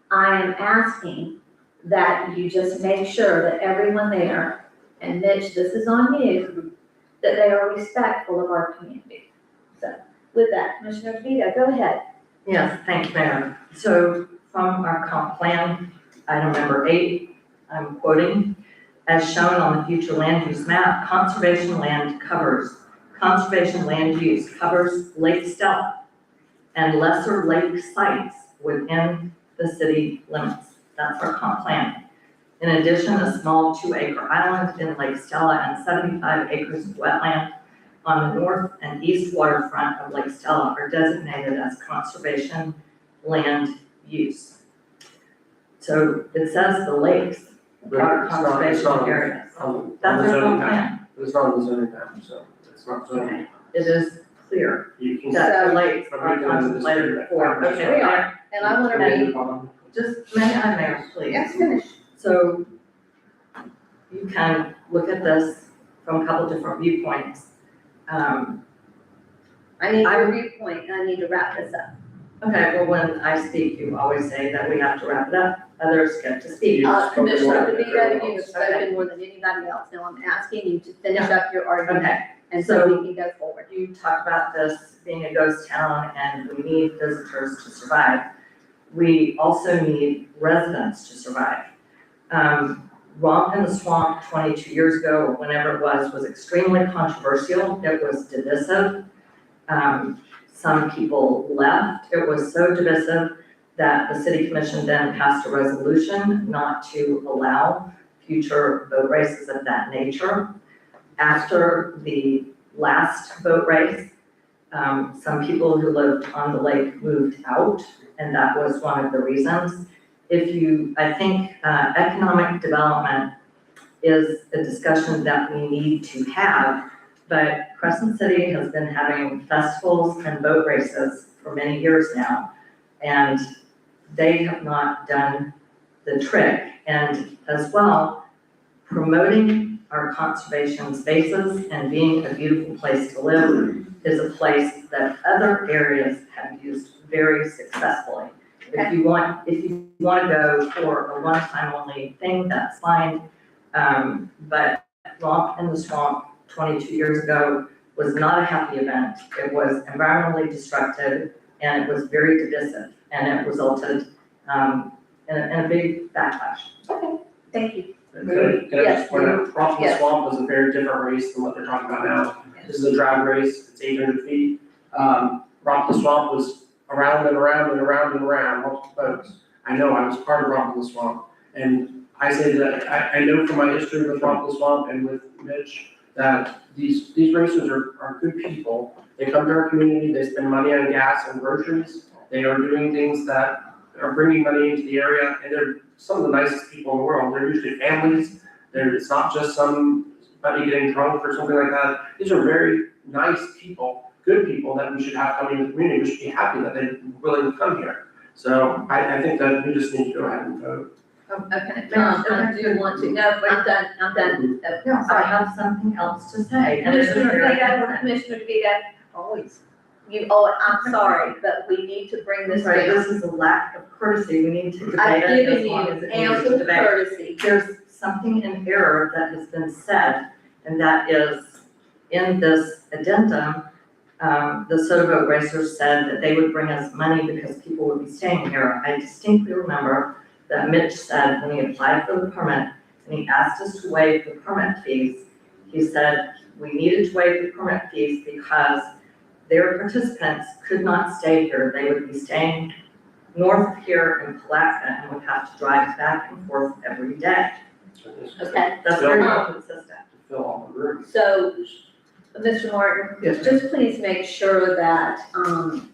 I am asking that you just make sure that everyone there, and Mitch, this is on you, that they are respectful of our community. So with that, Commissioner DeVito, go ahead. Yes, thank you, Mayor. So from our comp plan, item number 8, I'm quoting, as shown on the future land use map, conservation land use covers Lake Stella and lesser lake sites within the city limits. That's our comp plan. In addition, a small 2-acre island in Lake Stella and 75 acres of wetland on the north and east waterfront of Lake Stella are designated as conservation land use. So it says the lakes are conservation areas. That's our comp plan. It's not on the zoning map, so it's not zoning. Okay, it is clear You can. that the lakes are contemplated for. Okay, We are, and I want to read. Just, Mayor, please. Yes, finish. So you can look at this from a couple different viewpoints. I need your viewpoint, and I need to wrap this up. Okay, well, when I speak, you always say that we have to wrap it up. Others get to speak. Commissioner DeVito, you have spoken more than anybody else. Now I'm asking you to finish up your argument, Okay, and so we can go forward. you talk about this being a ghost town and we need visitors to survive. We also need residents to survive. Romp in the Swamp 22 years ago, or whenever it was extremely controversial. It was divisive. Some people left. It was so divisive that the city commission then passed a resolution not to allow future boat races of that nature. After the last boat race, some people who lived on the lake moved out, and that was one of the reasons. I think economic development is a discussion that we need to have, but Crescent City has been having festivals and boat races for many years now, and they have not done the trick. And as well, promoting our conservation spaces and being a beautiful place to live is a place that other areas have used very successfully. If you want to go for a one-time only thing, that's fine. But Romp in the Swamp 22 years ago was not a happy event. It was environmentally destructive, and it was very divisive, and it resulted in a big backlash. Okay, thank you. Can I just point out, Romp in the Swamp was a very different race than what they're talking about now. This is a drag race, it's 800 feet. Romp in the Swamp was around and around and around and around, multiple boats. I know, I was part of Romp in the Swamp, and I say that I know from my history with Romp in the Swamp and with Mitch that these racers are good people. They come to our community, they spend money on gas and groceries. They are doing things that are bringing money into the area, and they're some of the nicest people in the world. They're usually families. It's not just somebody getting drunk or something like that. These are very nice people, good people that we should have coming in the community. We should be happy that they're willing to come here. So I think that we just need to go ahead and vote. Okay, I do want to, no, I'm done. No, I have something else to say. Commissioner DeVito, Always. I'm sorry, but we need to bring this Right, down. this is a lack of courtesy, we need to debate I've it given as long as you it needs to ample debate. courtesy. There's something in error that has been said, and that is, in this addendum, the Soda Boat Racers said that they would bring us money because people would be staying here. I distinctly remember that Mitch said when he applied for the permit, and he asked us to waive the permit fees, he said we needed to waive the permit fees because their participants could not stay here. They would be staying north of here in Palatka and would have to drive back and forth every day. Okay, That's very inconsistent. Fill all the rooms. so, Mr. Martin, Yes, just please make sure that,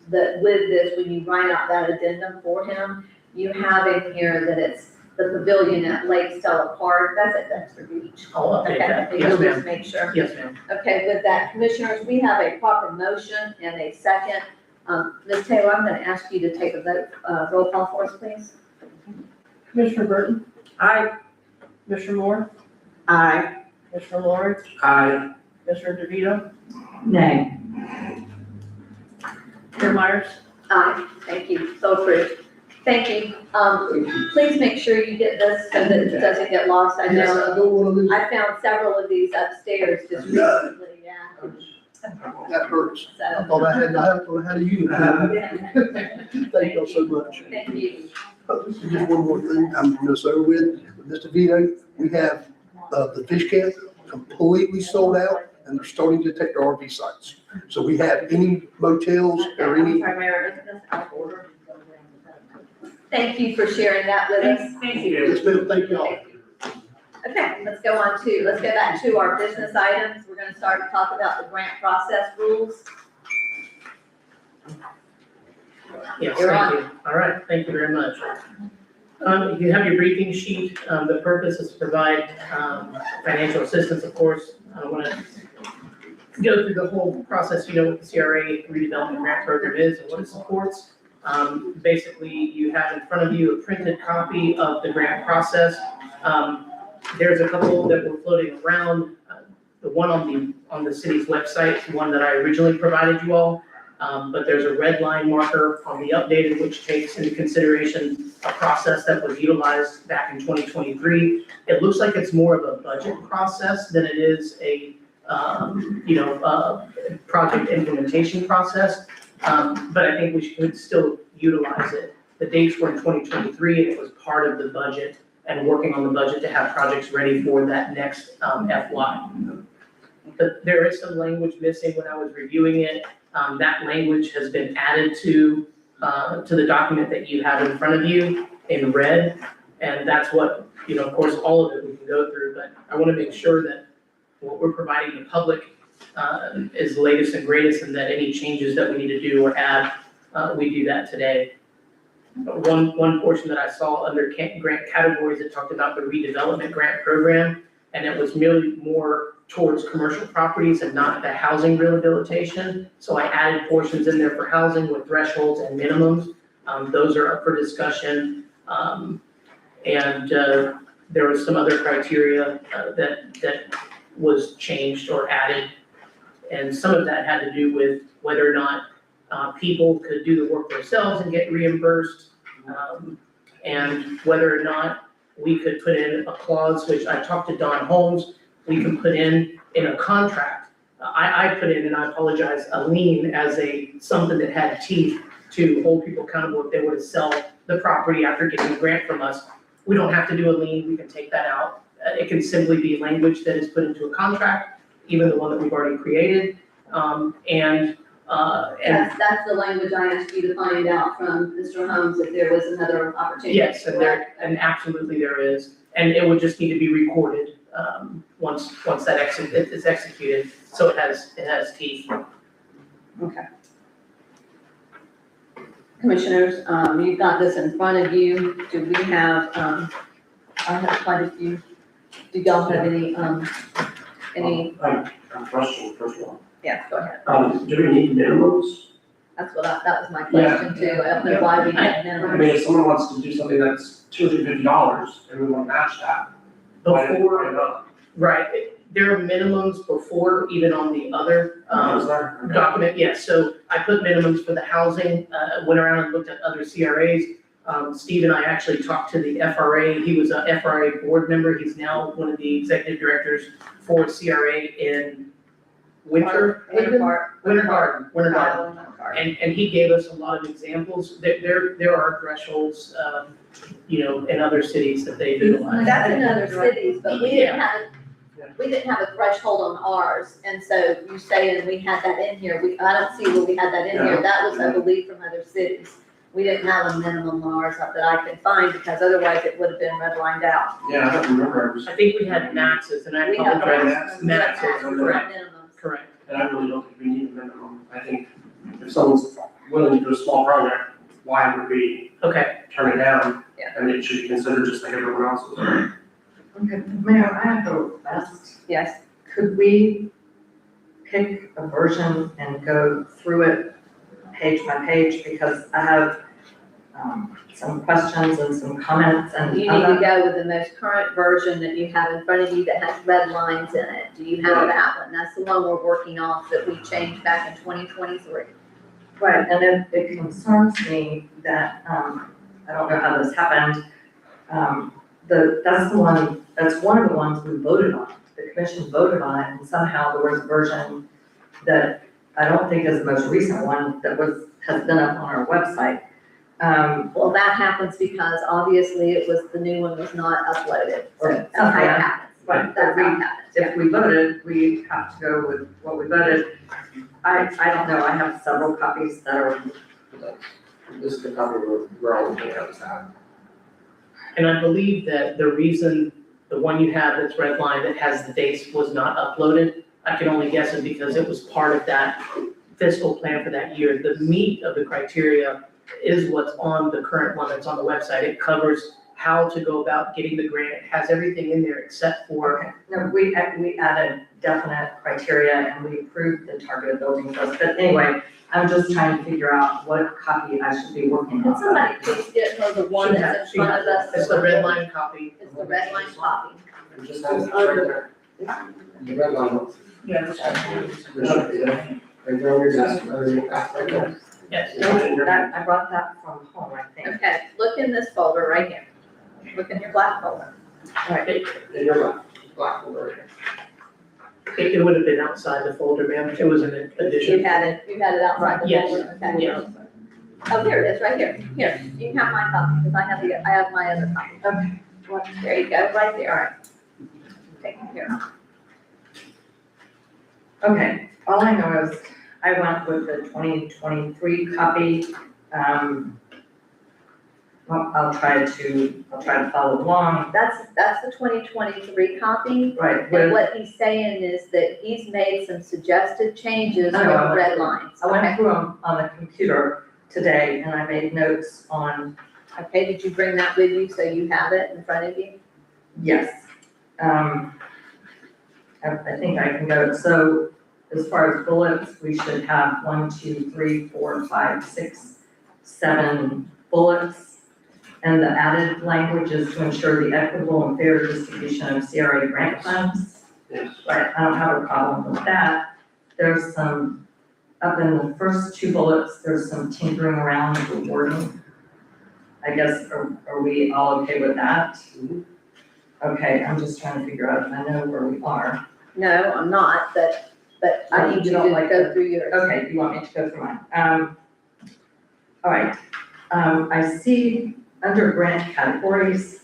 that with this, when you write out that addendum for him, you have in here that it's the pavilion at Lake Stella Park, that's at Dexter Beach. I'll update that. Okay, Yes, you'll ma'am. just make sure. Yes, ma'am. Okay, with that, commissioners, we have a proper motion and a second. Ms. Taylor, I'm gonna ask you to take a vote, roll call for us, please. Commissioner Burton, Aye. Commissioner Moore, Aye. Commissioner Lawrence, Aye. Commissioner DeVito, Nay. Chair Myers. Aye, thank you, so approved. Thank you. Please make sure you get this so that it doesn't get lost. I Yes, know, I don't wanna lose, I found several of these upstairs just Yeah. recently, yeah. that hurts. I So, thought I had a you. Thank y'all so much. thank you. This is just one more thing I'm gonna start with Mr. Vito. We have, the fish camp completely sold out and they're starting to take the RV sites. So we have any motels or any, Mayor, isn't this out of order? Thank you for sharing that with us. yes, ma'am, thank y'all. Okay, let's go back to our business items. We're gonna start to talk about the grant process rules. Yes, You're thank you. All right, thank you very much. You have your briefing sheet. The purpose is to provide financial assistance, of course. I don't want to go through the whole process. You know what the CRA redevelopment grant program is and what it supports. Basically, you have in front of you a printed copy of the grant process. There's a couple that were floating around. The one on the city's website, the one that I originally provided you all. But there's a red line marker on the updated, which takes into consideration a process that was utilized back in 2023. It looks like it's more of a budget process than it is a, project implementation process. But I think we should still utilize it. The dates were in 2023, and it was part of the budget and working on the budget to have projects ready for that next FY. But there is some language missing when I was reviewing it. That language has been added to the document that you have in front of you in red. And that's what, of course, all of it we can go through, but I want to make sure that what we're providing the public is the latest and greatest, and that any changes that we need to do or add, we do that today. One portion that I saw under grant categories, it talked about the redevelopment grant program, and it was merely more towards commercial properties and not the housing rehabilitation. So I added portions in there for housing with thresholds and minimums. Those are up for discussion. And there was some other criteria that was changed or added. And some of that had to do with whether or not people could do the work themselves and get reimbursed. And whether or not we could put in a clause, which I talked to Don Holmes, we can put in a contract. I put in, and I apologize, a lien as something that had teeth to hold people accountable if they were to sell the property after getting a grant from us. We don't have to do a lien, we can take that out. It can simply be language that is put into a contract, even the one that we've already created. And That's the language I asked you to find out from Mr. Holmes if there was another opportunity. yes, and absolutely there is. And it would just need to be recorded once that is executed, so it has teeth. Okay. Commissioners, you've got this in front of you. Do we have, I have quite a few. Do y'all have any? question, first of all. Yeah, go ahead. Do we need minimums? That was my question too. I don't know why we had I mean, if someone wants to do something that's $250 and we want to match that, why Before, not? right, there are minimums before, even on the other, Is there? Okay. document, yes, so I put minimums for the housing, went around and looked at other CRAs. Steve and I actually talked to the FRA, he was a FRA board member, he's now one of the executive directors for CRA in Winter Garden. And he gave us a lot of examples, there are thresholds, in other cities that they utilize. That's in other cities, but we didn't have a threshold on ours, and so you saying we had that in here, I don't see where we had that in here, that was, I believe, from other cities. We didn't have a minimum on ours that I could find, because otherwise it would have been redlined out. Yeah, I don't remember. I think we had maxes, and I We have apologize, maxes, not correct, minimums. correct. And I really don't think we need a minimum. I think if someone's willing to do a small project, why would we Okay, turn it down? Yeah. And it should be considered just like everyone else's. Okay, Mayor, I have a request. Yes, Could we pick a version and go through it page by page, because I have some questions and some comments and. you need to go with the most current version that you have in front of you that has red lines in it. Do you have that one? That's the one we're working off that we changed back in 2023. Right, and it concerns me that, I don't know how this happened. That's one of the ones we voted on. The commission voted on it, and somehow there was a version that I don't think is the most recent one that has been up on our website. Well, that happens because obviously the new one was not uploaded, so that's how it happens. Right, That's how it happens. if we voted, we have to go with what we voted. I don't know, I have several copies that are, This is the copy we're all looking at this time. and I believe that the reason, the one you have that's redlined that has the dates was not uploaded, I can only guess it because it was part of that fiscal plan for that year. The meat of the criteria is what's on the current one that's on the website. It covers how to go about getting the grant. It has everything in there except for, no, we added definite criteria and we approved the targeted building trust. But anyway, I'm just trying to figure out what copy I should be working Can on. somebody please get her the one that's in front of us? it's the red line copy. It's the red line copy. It just has it right there. The red line. Yeah. There should be there. Right there on your desk, right there. Yes. I brought that from home, I think. Okay, look in this folder right here. Look in your black folder. In your left, black folder right here. It would have been outside the folder, ma'am. It was an addition. You had it outside the Yes. folder, okay? Yes. Oh, here it is, right here. Here, you can have my copy, because I have my other copy. Okay. There you go, right there, all right. Take it here. Okay, all I know is I went with the 2023 copy. Well, I'll try to follow along. That's the 2023 copy. Right, And what he's saying is that he's made some suggested changes I from know, red lines. I went through them on the computer today and I made notes on, Okay, did you bring that with you so you have it in front of you? yes. I think I can go, so as far as bullets, we should have 1, 2, 3, 4, 5, 6, 7 bullets. And the added language is to ensure the equitable and fair distribution of CRA grant funds. Yes. Right, I don't have a problem with that. There's some, up in the first 2 bullets, there's some tinkering around with the wording. I guess, are we all okay with that? Okay, I'm just trying to figure out if I know where we are. No, I'm not, but I need you to go through yours. Okay, you want me to go through mine? All right, I see under grant categories,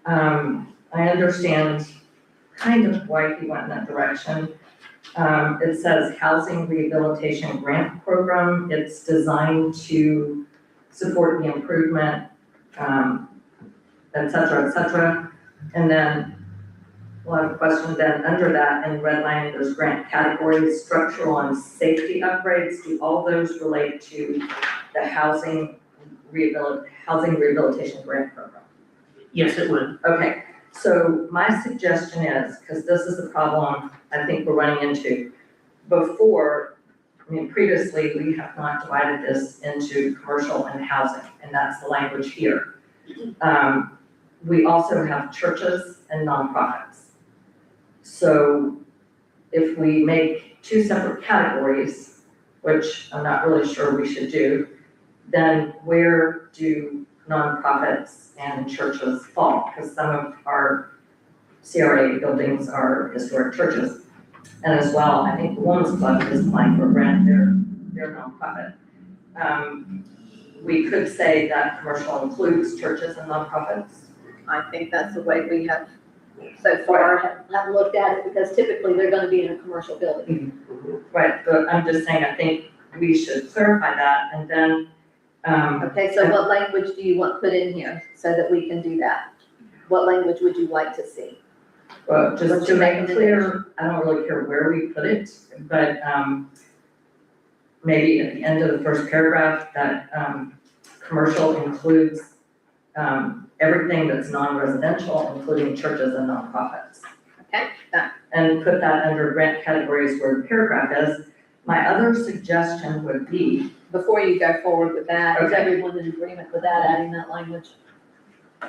I understand kind of why he went in that direction. It says Housing Rehabilitation Grant Program. It's designed to support the improvement, et cetera, and then a lot of questions then under that in red line, there's grant categories, structural and safety upgrades. Do all those relate to the housing rehabilitation grant program? Yes, it would. Okay, So my suggestion is, because this is the problem I think we're running into, previously, we have not divided this into commercial and housing, and that's the language here. We also have churches and nonprofits. So if we make two separate categories, which I'm not really sure we should do, then where do nonprofits and churches fall? Because some of our CRA buildings are historic churches. And as well, I think the Women's Club is applying for a grant, they're nonprofit. We could say that commercial includes churches and nonprofits. I think that's the way we have so far have looked at it, because typically they're gonna be in a commercial building. Right, but I'm just saying, I think we should clarify that, and then, Okay, so what language do you want put in here so that we can do that? What language would you like to see? well, just What's to your make it recommendation? clear, I don't really care where we put it, but, maybe at the end of the first paragraph, that, commercial includes, everything that's non-residential, including churches and nonprofits. Okay, done. And put that under grant categories where the paragraph is. My other suggestion would be, Before you go forward with that, is Okay. everyone in agreement with that, adding that language?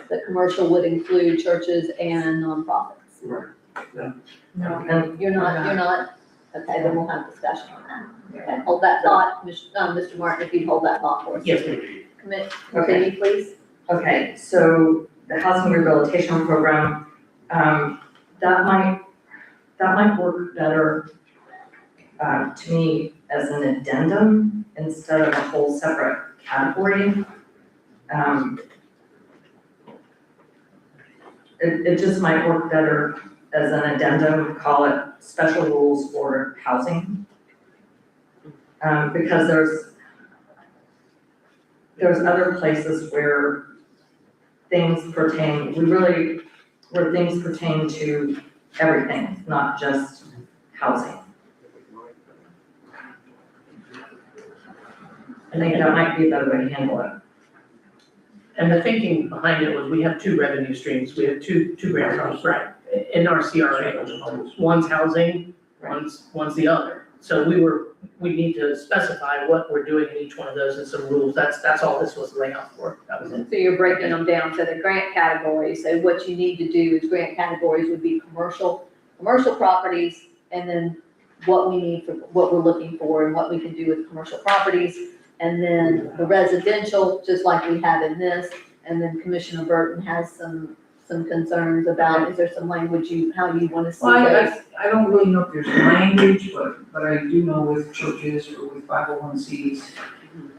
The commercial would include churches and nonprofits. and You're not, okay, then we'll have discussion on that. Okay, hold that thought, Mr. Martin, if you'd hold that thought for us. Yes, ma'am. Continue, please. okay, so the housing rehabilitation program, that might work better, to me as an addendum instead of a whole separate category. It just might work better as an addendum, call it special rules for housing. Because there's other places where things pertain, where things pertain to everything, not just housing. I think that might be a better way to handle it. And the thinking behind it was we have two revenue streams. We have two grant funds, right, in our CRA. One's housing, one's the other. So we need to specify what we're doing in each one of those and some rules. That's all this was laying out for. That was it. So you're breaking them down, so the grant categories, so what you need to do is grant categories would be commercial properties, and then what we need for, what we're looking for and what we can do with commercial properties. And then the residential, just like we have in this, and then Commissioner Burton has some concerns about, is there some language how you want to see Well, those? I don't really know if there's language, but I do know with churches or with 501Cs,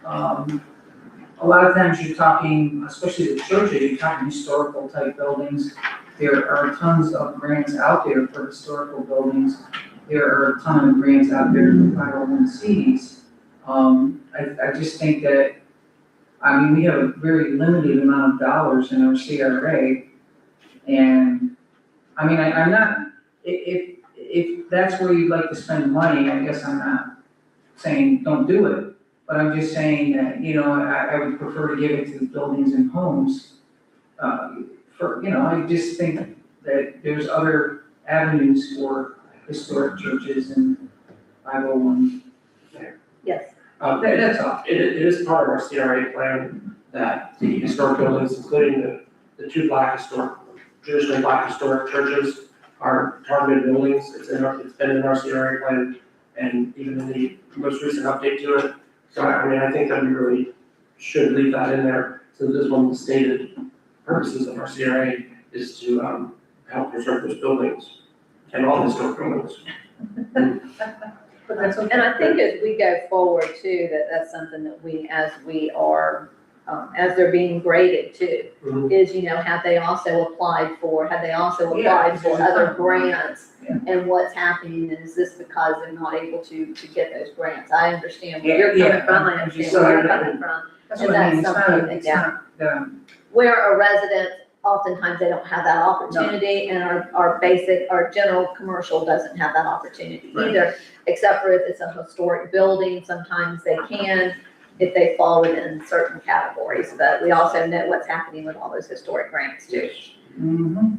a lot of times you're talking, especially with churches, you're talking historical type buildings. There are tons of grants out there for historical buildings. There are a ton of grants out there for 501Cs. I just think that, we have a very limited amount of dollars in our CRA. And, I'm not, if that's where you'd like to spend money, I guess I'm not saying don't do it. But I'm just saying that, I would prefer to give it to the buildings and homes. I just think that there's other avenues for historic churches and 501. Yes. That's all. It is part of our CRA plan that the historic buildings, including the two traditionally black historic churches, are targeted buildings. It's been in our CRA plan, and even in the most recent update to it. So, I think that we really should leave that in there. So this one of the stated purposes of our CRA is to help preserve those buildings and all historic buildings. But that's okay. And I think as we go forward too, that's something that as we are, as they're being graded too, is, have they also applied for other grants? Yeah. And what's happening, and is this because they're not able to get those grants? I understand where you're coming Yeah, from, I I'm understand just where you're sorry. coming from. That's And what I mean, that's something, yeah. Where a resident, oftentimes they don't have that opportunity, and our general commercial doesn't have that opportunity Right. either, except for if it's a historic building, sometimes they can, if they fall within certain categories, but we also know what's happening with all those historic grants too.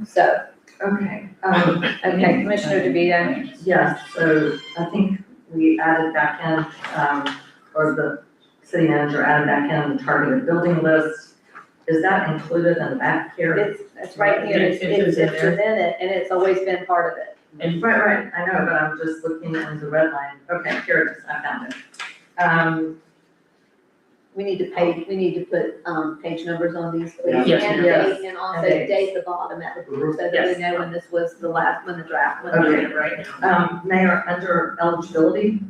So, Okay, okay, Commissioner DeVito? yes, so I think we added back in, or the city manager added back in the targeted building list. Is that included in the back here? It's right here, it's within it, and it's always been part of it. And right, I know, but I'm just looking in the red line. Okay, here it is, I found it. We need to put, page numbers on these, please. Yes, And yes. date, and also And dates. date the bottom at the, so that Yes. we know when this was the last, when the draft went Okay. in, right? Mayor, under eligibility,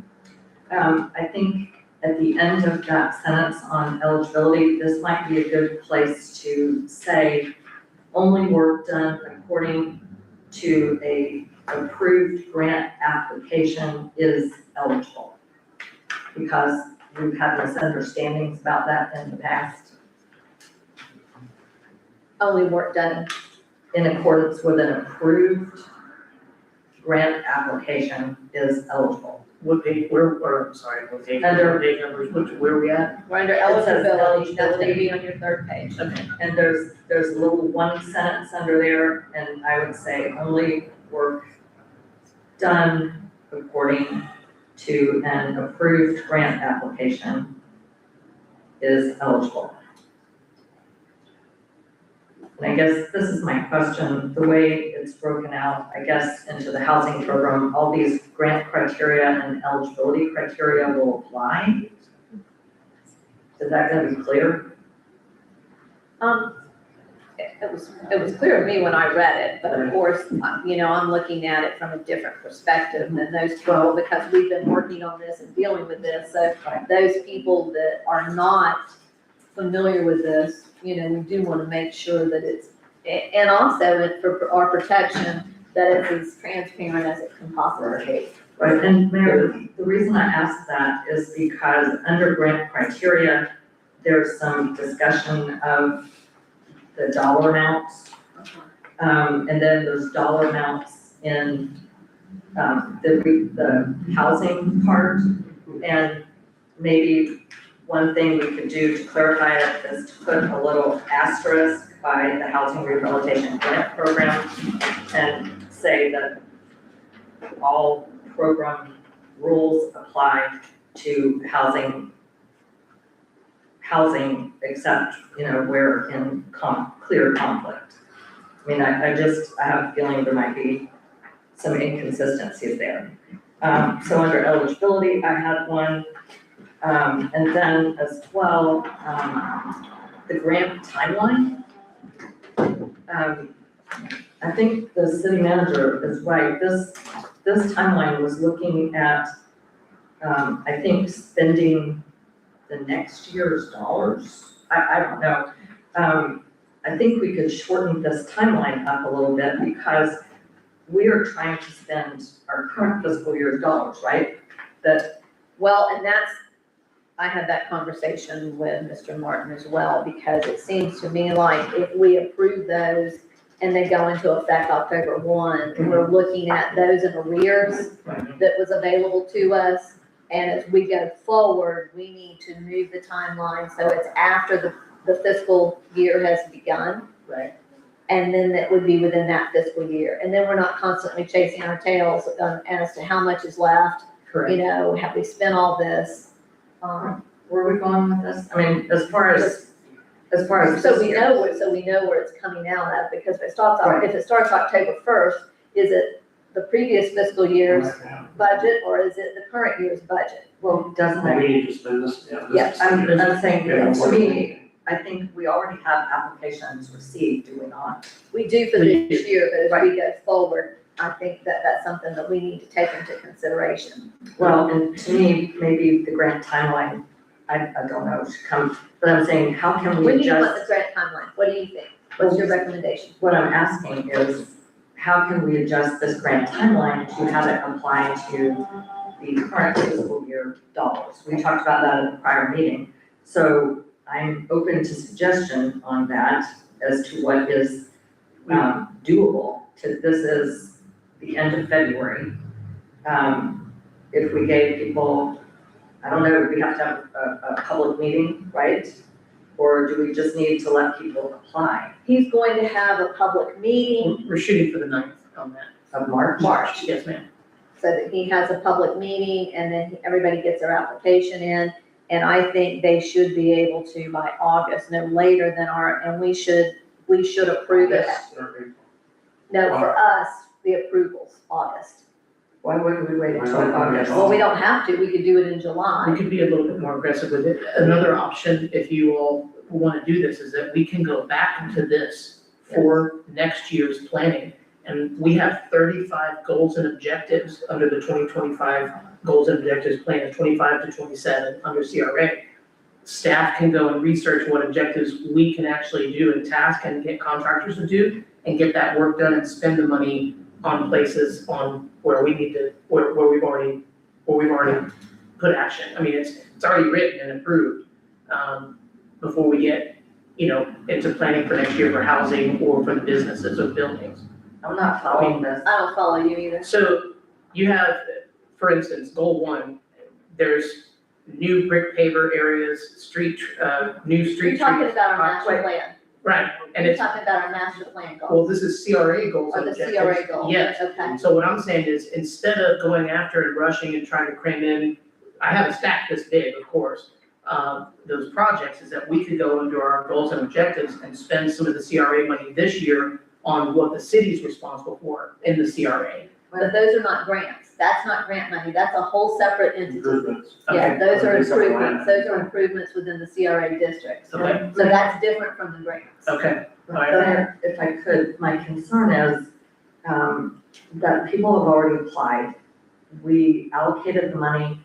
I think at the end of that sentence on eligibility, this might be a good place to say, only work done according to a approved grant application is eligible. Because we've had misunderstandings about that in the past, Only work done. in accordance with an approved grant application is eligible. What page, I'm sorry, what page, Under- page numbers, where are we at? We're under It says eligibility, that's gonna eligibility. be on your third page. Okay. And there's a little one sentence under there, and I would say only work done according to an approved grant application is eligible. And I guess this is my question, the way it's broken out, I guess, into the housing program, all these grant criteria and eligibility criteria will apply? Is that gonna be clear? It was clear to me when I read it, but of course, I'm looking at it from a different perspective than those people, because we've been working on this and dealing with this, so those people that are not familiar with this, we do want to make sure that it's, and also for our protection, that it's as transparent as it can possibly be. Right, and Mayor, the reason I asked that is because under grant criteria, there's some discussion of the dollar amounts. And then there's dollar amounts in, the housing part. And maybe one thing we could do to clarify it is to put a little asterisk by the Housing Rehabilitation Grant Program and say that all program rules apply to housing except, where in clear conflict. I mean, I have a feeling there might be some inconsistencies there. So under eligibility, I had one, and then as well, the grant timeline. I think the city manager is right, this timeline was looking at, I think, spending the next year's dollars. I don't know. I think we could shorten this timeline up a little bit because we are trying to spend our current fiscal year's dollars, right? Well, and I had that conversation with Mr. Martin as well, because it seems to me like if we approve those and they go into effect October 1, we're looking at those in arrears that was available to us. And as we go forward, we need to move the timeline so it's after the fiscal year has begun. Right. And then that would be within that fiscal year. And then we're not constantly chasing our tails as to how much is left. Correct. Have we spent all this? Where are we going with this? I mean, as far as So we know where it's coming out of, because if it starts October 1st, is it the previous fiscal year's budget, or is it the current year's budget? Well, doesn't We it? need to spend this, yeah. Yes. I'm saying, Yeah. to me, I think we already have applications received, do we not? We do for this year, but as we go forward, I think that that's something that we need to take into consideration. Well, and to me, maybe the grant timeline, I don't know, should come, but I'm saying, how can we When do you want adjust? the grant timeline? What do you think? What's your recommendation? What I'm asking is, how can we adjust this grant timeline to have it apply to the current fiscal year dollars? We talked about that in the prior meeting. So I'm open to suggestion on that as to what is doable. This is the end of February. If we gave people, I don't know, we have to have a public meeting, right? Or do we just need to let people apply He's going to have a public meeting We're shooting for the 9th on that. of March? Yes, ma'am. so that he has a public meeting and then everybody gets their application in. And I think they should be able to by August, no later than and we should approve it. No, for us, the approval's August. Why wouldn't we wait until August? Well, we don't have to, we could do it in July. We could be a little bit more aggressive with it. Another option, if you all want to do this, is that we can go back to this for next year's planning. And we have 35 goals and objectives under the 2025 goals and objectives plan, 25 to 27 under CRA. Staff can go and research what objectives we can actually do and task and get contractors to do and get that work done and spend the money on places on where we need to, where we've already put action. I mean, it's already written and approved, before we get, into planning for next year for housing or for the businesses or buildings. I'm not following this. I don't follow you either. So you have, for instance, goal 1, there's new brick paver areas, new street You're talking trees. about our master plan. Right, and You're it's, talking about our master plan goals. well, this is CRA goals Or and the objectives. CRA goals. Yes. Okay. So what I'm saying is, instead of going after and rushing and trying to cram in, I have a stack this big, of course, those projects, is that we could go into our goals and objectives and spend some of the CRA money this year on what the city's responsible for in the CRA. But those are not grants. That's not grant money. That's a whole separate entity. Improvements. Yeah, Okay. those are Okay, separate line improvements. Those are improvements within the CRA districts. So Okay, that's different from the grants. okay, alright, But if I could, my concern is, that people have already applied. We allocated the money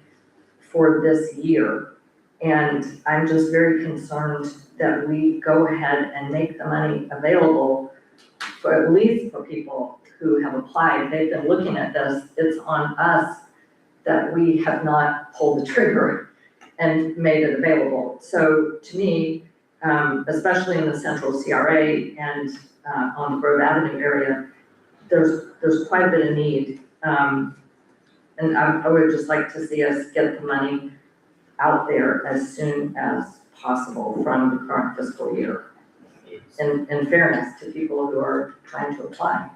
for this year. And I'm just very concerned that we go ahead and make the money available for at least for people who have applied. They've been looking at this. It's on us that we have not pulled the trigger and made it available. So to me, especially in the central CRA and on the Grove Avenue area, there's quite a bit of need. And I would just like to see us get the money out there as soon as possible from the current fiscal year. In fairness to people who are trying to apply.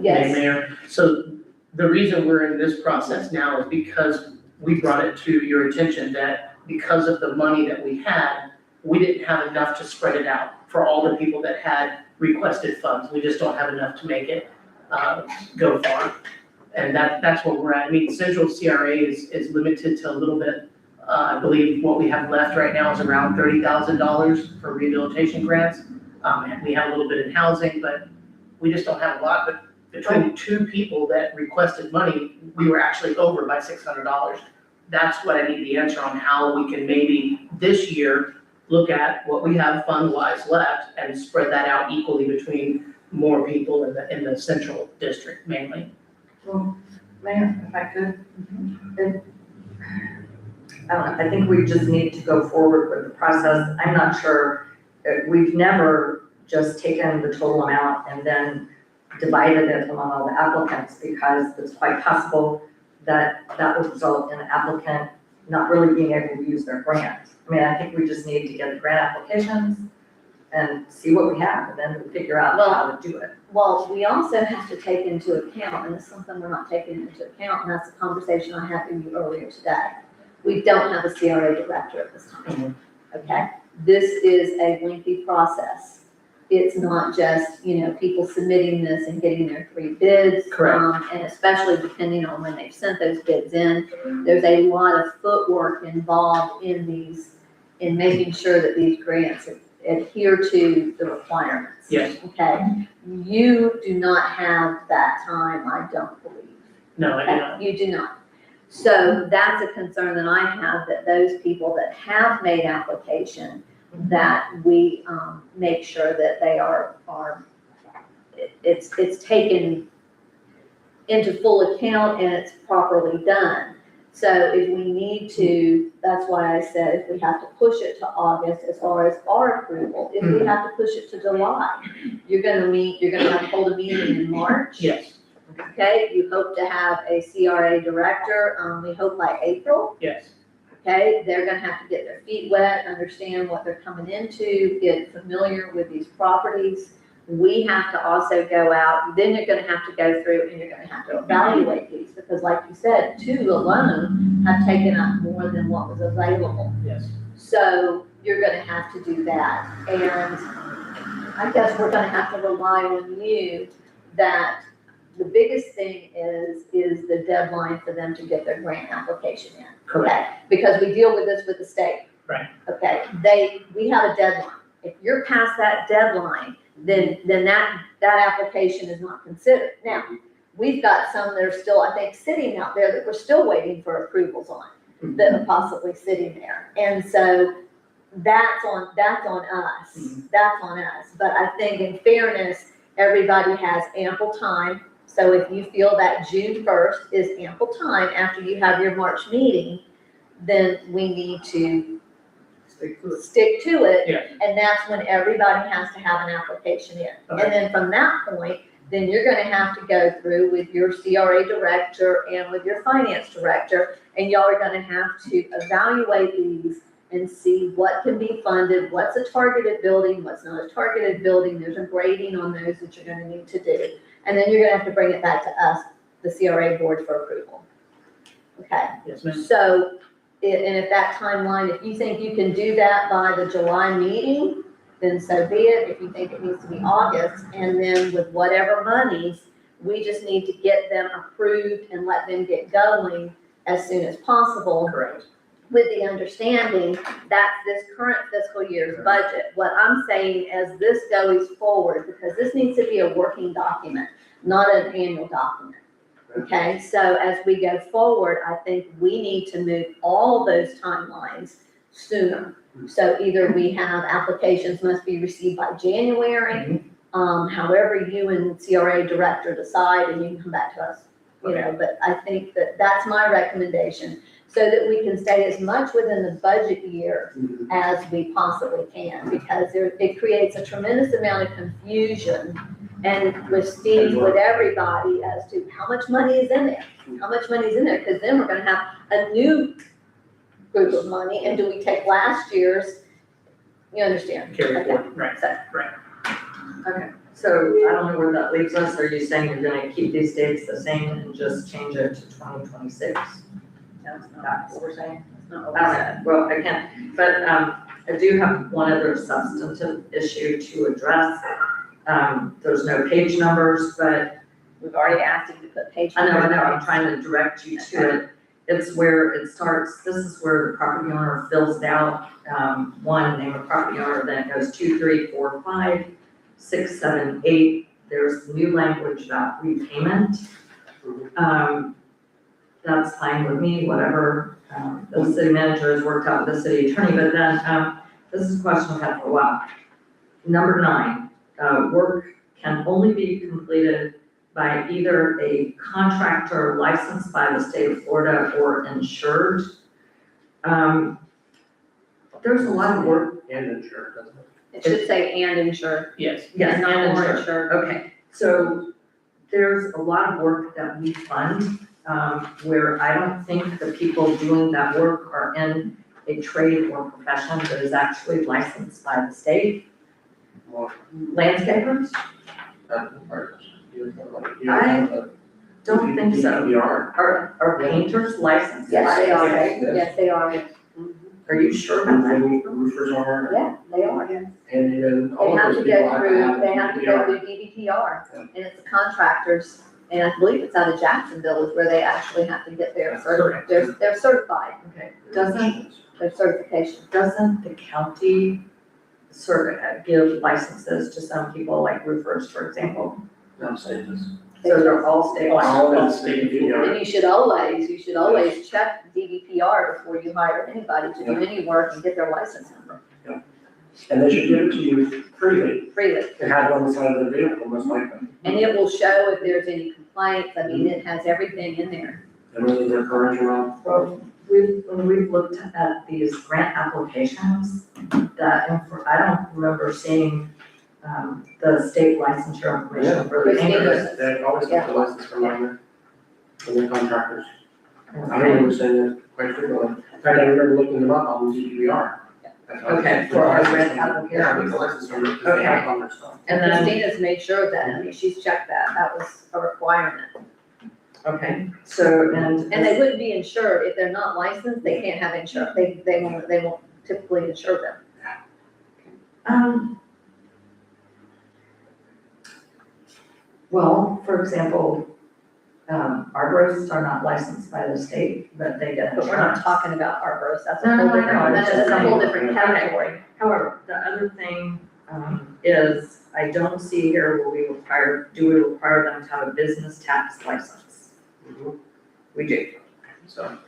Yes. Mayor. So the reason we're in this process now is because we brought it to your attention that because of the money that we had, we didn't have enough to spread it out for all the people that had requested funds. We just don't have enough to make it go far. And that's where we're at. I mean, central CRA is limited to a little bit. I believe what we have left right now is around $30,000 for rehabilitation grants. And we have a little bit in housing, but we just don't have a lot. But between 2 people that requested money, we were actually over by $600. That's what I need the answer on, how we can maybe this year look at what we have fund-wise left and spread that out equally between more people in the central district mainly. Well, Mayor, if I could, I don't know, I think we just need to go forward with the process. I'm not sure, we've never just taken the total amount and then divided it among all the applicants, because it's quite possible that that would result in an applicant not really being able to use their grant. I mean, I think we just need to get the grant applications and see what we have, and then figure out how to do it. Well, we also have to take into account, and this is something we're not taking into account, and that's a conversation I had with you earlier today. We don't have a CRA director at this time, okay? This is a lengthy process. It's not just, people submitting this and getting their 3 bids. Correct. And especially depending on when they've sent those bids in, there's a lot of footwork involved in making sure that these grants adhere to the requirements. Yes. Okay? You do not have that time, I don't believe. No, I do not. You do not. So that's a concern that I have, that those people that have made application, that we make sure that they it's taken into full account and it's properly done. So if we need to, that's why I said if we have to push it to August as far as our approval, if we have to push it to July, you're gonna have to hold a meeting in March. Yes, Okay, you hope to have a CRA director, we hope by April. yes. Okay, they're gonna have to get their feet wet, understand what they're coming into, get familiar with these properties. We have to also go out, then you're gonna have to go through and you're gonna have to evaluate these, because like you said, 2 alone have taken up more than what was available. Yes. So you're gonna have to do that, and I guess we're gonna have to rely on you that the biggest thing is the deadline for them to get their grant application in. Correct. Okay, because we deal with this with the state. Right. Okay, we have a deadline. If you're past that deadline, then that application is not considered. Now, we've got some that are still, I think, sitting out there that we're still waiting for approvals on, that are possibly sitting there. And so that's on us. That's on us. But I think in fairness, everybody has ample time. So if you feel that June 1st is ample time after you have your March meeting, then we need to stick to it. Yeah. And that's when everybody has to have an application in. Okay. And then from that point, then you're gonna have to go through with your CRA director and with your finance director, and y'all are gonna have to evaluate these and see what can be funded, what's a targeted building, what's not a targeted building. There's a grading on those that you're gonna need to do. And then you're gonna have to bring it back to us, the CRA board, for approval. Okay? Yes, ma'am. So, and if that timeline, if you think you can do that by the July meeting, then so be it. If you think it needs to be August, and then with whatever monies, we just need to get them approved and let them get going as soon as possible. Correct. With the understanding that's this current fiscal year's budget. What I'm saying as this goes forward, because this needs to be a working document, not an annual document. Okay, so as we go forward, I think we need to move all those timelines sooner. So either we have applications must be received by January, however you and CRA director decide, and you can come back to us. You know, but I think that's my recommendation, so that we can stay as much within the budget year as we possibly can, because it creates a tremendous amount of confusion, and with Steve, with everybody, as to how much money is in there, because then we're gonna have a new group of money, and do we take last year's, you understand? Carry Okay. forward, right, So, right. Okay, so I don't know where that leaves us. Are you saying you're gonna keep these dates the same and just change it to 2026? That's That's what we're saying? That's not what we said. Well, I can't, but, I do have one other substantive issue to address. There's no page numbers, but We've already asked you to put page. I know, numbers. I'm trying to direct you to it. It's where it starts, this is where the property owner fills out, one, name of property owner, then it goes 2, 3, 4, 5, 6, 7, 8. There's new language about repayment. That's fine with me, whatever, the city manager has worked out with the city attorney, but then, this is a question I've had for a while. Number 9, work can only be completed by either a contractor licensed by the state of Florida or insured. There's a lot of work. And insured, doesn't it? It should say and insured. Yes. Yes, Not and or insured. Okay, so there's a lot of work that we fund, where I don't think the people doing that work are in a trade or profession that is actually licensed by the state. Landscapers? I don't think so. Are painters licensed? Yes, they are. Yes. Yes, they are. Are you sure about that? Roofers are, Yeah, they are. and even all They of have those to people go have to through, have. they have to go through DBPR, Yeah. and it's the contractors, and I believe it's out of Jacksonville is where they actually have to get their they're certified, Okay, their certification. doesn't the county give licenses to some people, like roofers, for example? I'm saying this. So they're all state licensed? All that state, And you should always check DBPR before you hire anybody to do any work and get their license number and they should give it to you freely. freely. They have it on the side of the vehicle, most likely. And it will show if there's any complaints, I mean, it has everything in there. And whether they're current or not. Well, when we've looked at these grant applications, I don't remember seeing, the state licensure information for the Christine painters. They always have the license from there, from the contractors. I don't remember seeing it quite frequently. In fact, I remember looking them up on GDPR. Okay, for our grant Yeah, application. with the license number, because they have on their stuff. And then, Christina's made sure of that, I mean, she's checked that, that was a requirement. okay, so, and. And they wouldn't be insured, if they're not licensed, they can't have insurance, they won't typically insure them. Well, for example, arborists are not licensed by the state, but they get But we're not insurance. talking about arborists, that's a No, whole I know, different, I'm that's just a whole saying. different category. However, the other thing, is, I don't see here where do we require them to have a business tax license? Mhm. We do. So,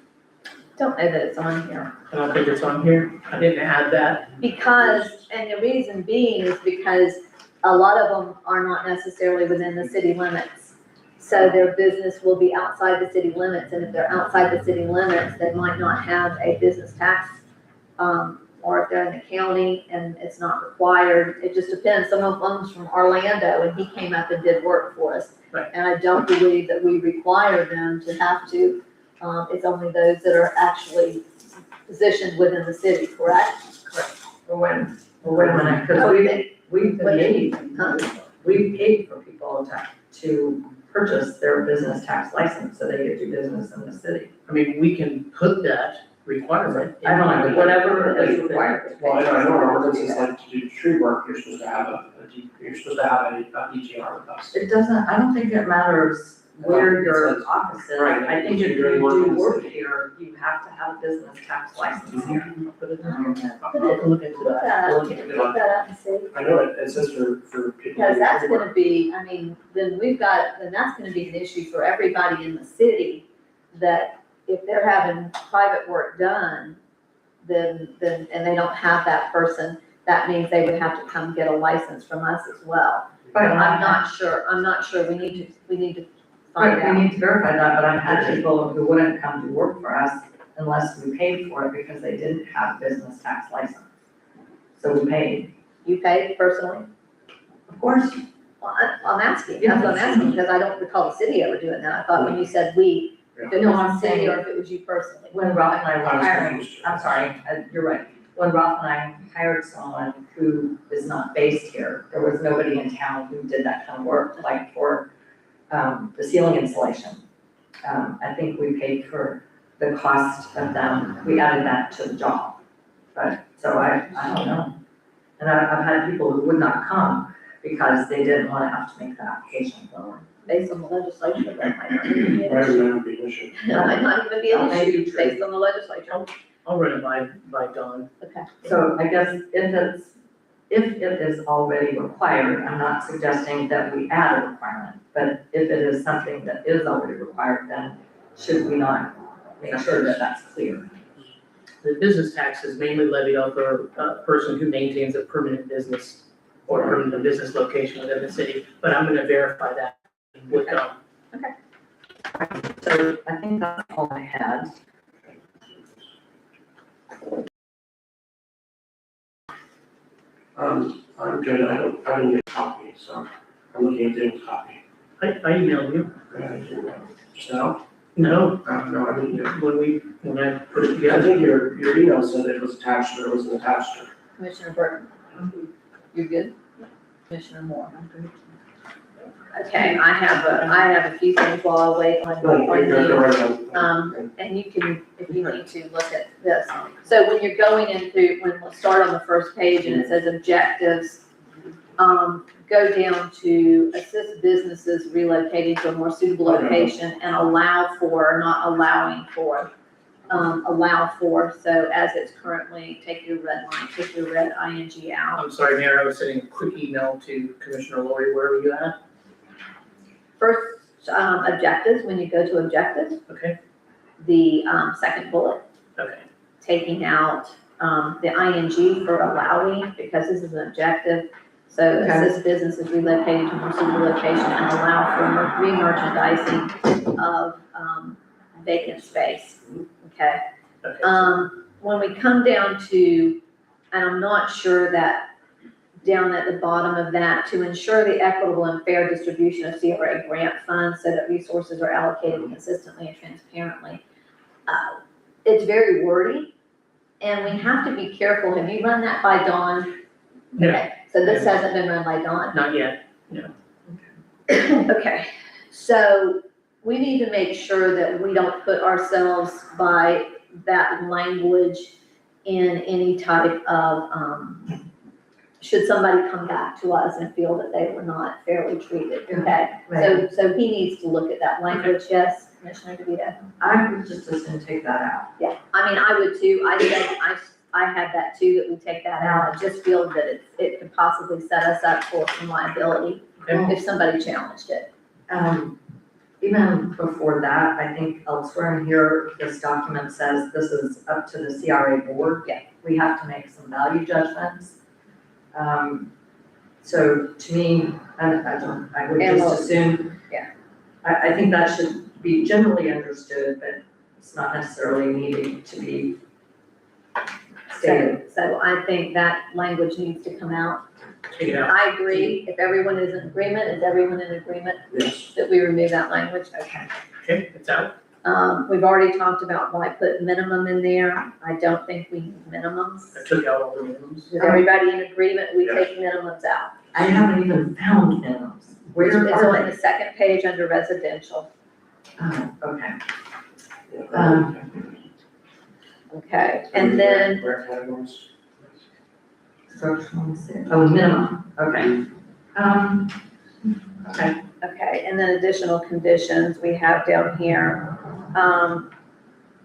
Don't know that it's on here. I don't think it's on here. I didn't add that. Because, and the reason being is because a lot of them are not necessarily within the city limits. So their business will be outside the city limits, and if they're outside the city limits, they might not have a business tax. Or if they're in the county and it's not required, it just depends. Some of them's from Orlando, and he came up and did work for us. Right. And I don't believe that we require them to have to, it's only those that are actually positioned within the city, correct? Or wait a minute, because we've paid, Huh? we've paid for people to purchase their business tax license, so they get to do business in the city. I mean, we can put that requirement. I don't know, whatever is required. well, I know in our ordinances, like to do tree work, you're supposed to have you're supposed to have a DGR with us. It doesn't, I don't think it matters where your office is. Right. I think if you You're doing work in do the work city. here, you have to have a business tax license here. Put it in there. I'll look into Look that. We'll that, look into look that. that up and see. I know it says for people. Because that's gonna be, I mean, then that's gonna be an issue for everybody in the city, that if they're having private work done, then, and they don't have that person, that means they would have to come get a license from us as well. But I'm not sure, we need to find Right, we out. need to verify that, but I've had people who wouldn't come to work for us unless we paid for it because they didn't have a business tax license. So we paid. You paid personally? Of course, Well, I'm asking, that's what I'm asking, because I don't recall the city ever doing that. I thought when you said we, if it No, was I'm the city saying- or if it was you personally. when Ralph and I I were was hiring, confused. I'm sorry, you're right. When Ralph and I hired someone who is not based here, there was nobody in town who did that kind of work, like for the ceiling insulation. I think we paid for the cost of them, we added that to the job. But, so I don't know. And I've had people who would not come because they didn't want to have to make the application. Based on the legislature, that might not even be an Right, issue. that would be an issue. That might not even be That an may be issue, true. based on the legislature. I'll run it by Dawn. Okay. So I guess if it is already required, I'm not suggesting that we add a requirement, but if it is something that is already required, then should we not make sure that that's clear? The business tax is mainly levied off a person who maintains a permanent business or permanent business location within the city, but I'm gonna verify that with Dawn. So I think that's all I had. I'm good, I didn't get a copy, so I'm looking at Dave's copy. I emailed you. Just now? No, No, I didn't get it. when I put it I together. think your email said it was attached, but it wasn't attached. Commissioner Burton, you good? Commissioner Moore? Okay, I have a few things while I wait on you. And you can, if you need to, look at this. So when you're going into, we'll start on the first page and it says objectives, go down to assist businesses relocating to a more suitable location and allow for, not allowing for, allow for, so as it's currently, take your red line, take your red ing out. I'm sorry, Mayor, I was sending a quick email to Commissioner Lori. Where were you at? First, objectives, when you go to objectives, Okay, the, second bullet, okay. taking out the ing for allowing, because this is an objective. So Okay. assist businesses relocating to a more suitable location and allow for re-merchandising of vacant space, okay? Okay. When we come down to, and I'm not sure that down at the bottom of that, to ensure the equitable and fair distribution of CRA grant funds so that resources are allocated consistently and transparently. it's very wordy, and we have to be careful. Have you run that by Dawn? No. Okay, so this hasn't been run by Dawn? Not yet. Okay, so we need to make sure that we don't put ourselves by that language in any type of, should somebody come back to us and feel that they were not fairly treated, okay? So he needs to look at that language, yes, Commissioner DeVito? I would just as soon take that out. Yeah, I mean, I would too. I said, I had that too, that we take that out. I just feel that it could possibly set us up for some liability if somebody challenged it. Even before that, I think elsewhere in here, this document says this is up to the CRA board. Yeah. We have to make some value judgments. So to me, I would And just assume. Yeah. I think that should be generally understood, but it's not necessarily needing to be stated. So I think that language needs to come out. Take it out. I agree. If everyone is in agreement, is everyone in agreement Yes. that we remove that language? Okay. Okay, it's out. We've already talked about why put minimum in there. I don't think we need minimums. I took out all the minimums. Is everybody in agreement? We take minimums out. I haven't even found minimums. Where It's are on they? the second page under residential. Oh, okay. Okay, and then, Where categories? Oh, minimum, okay. okay, and then additional conditions we have down here.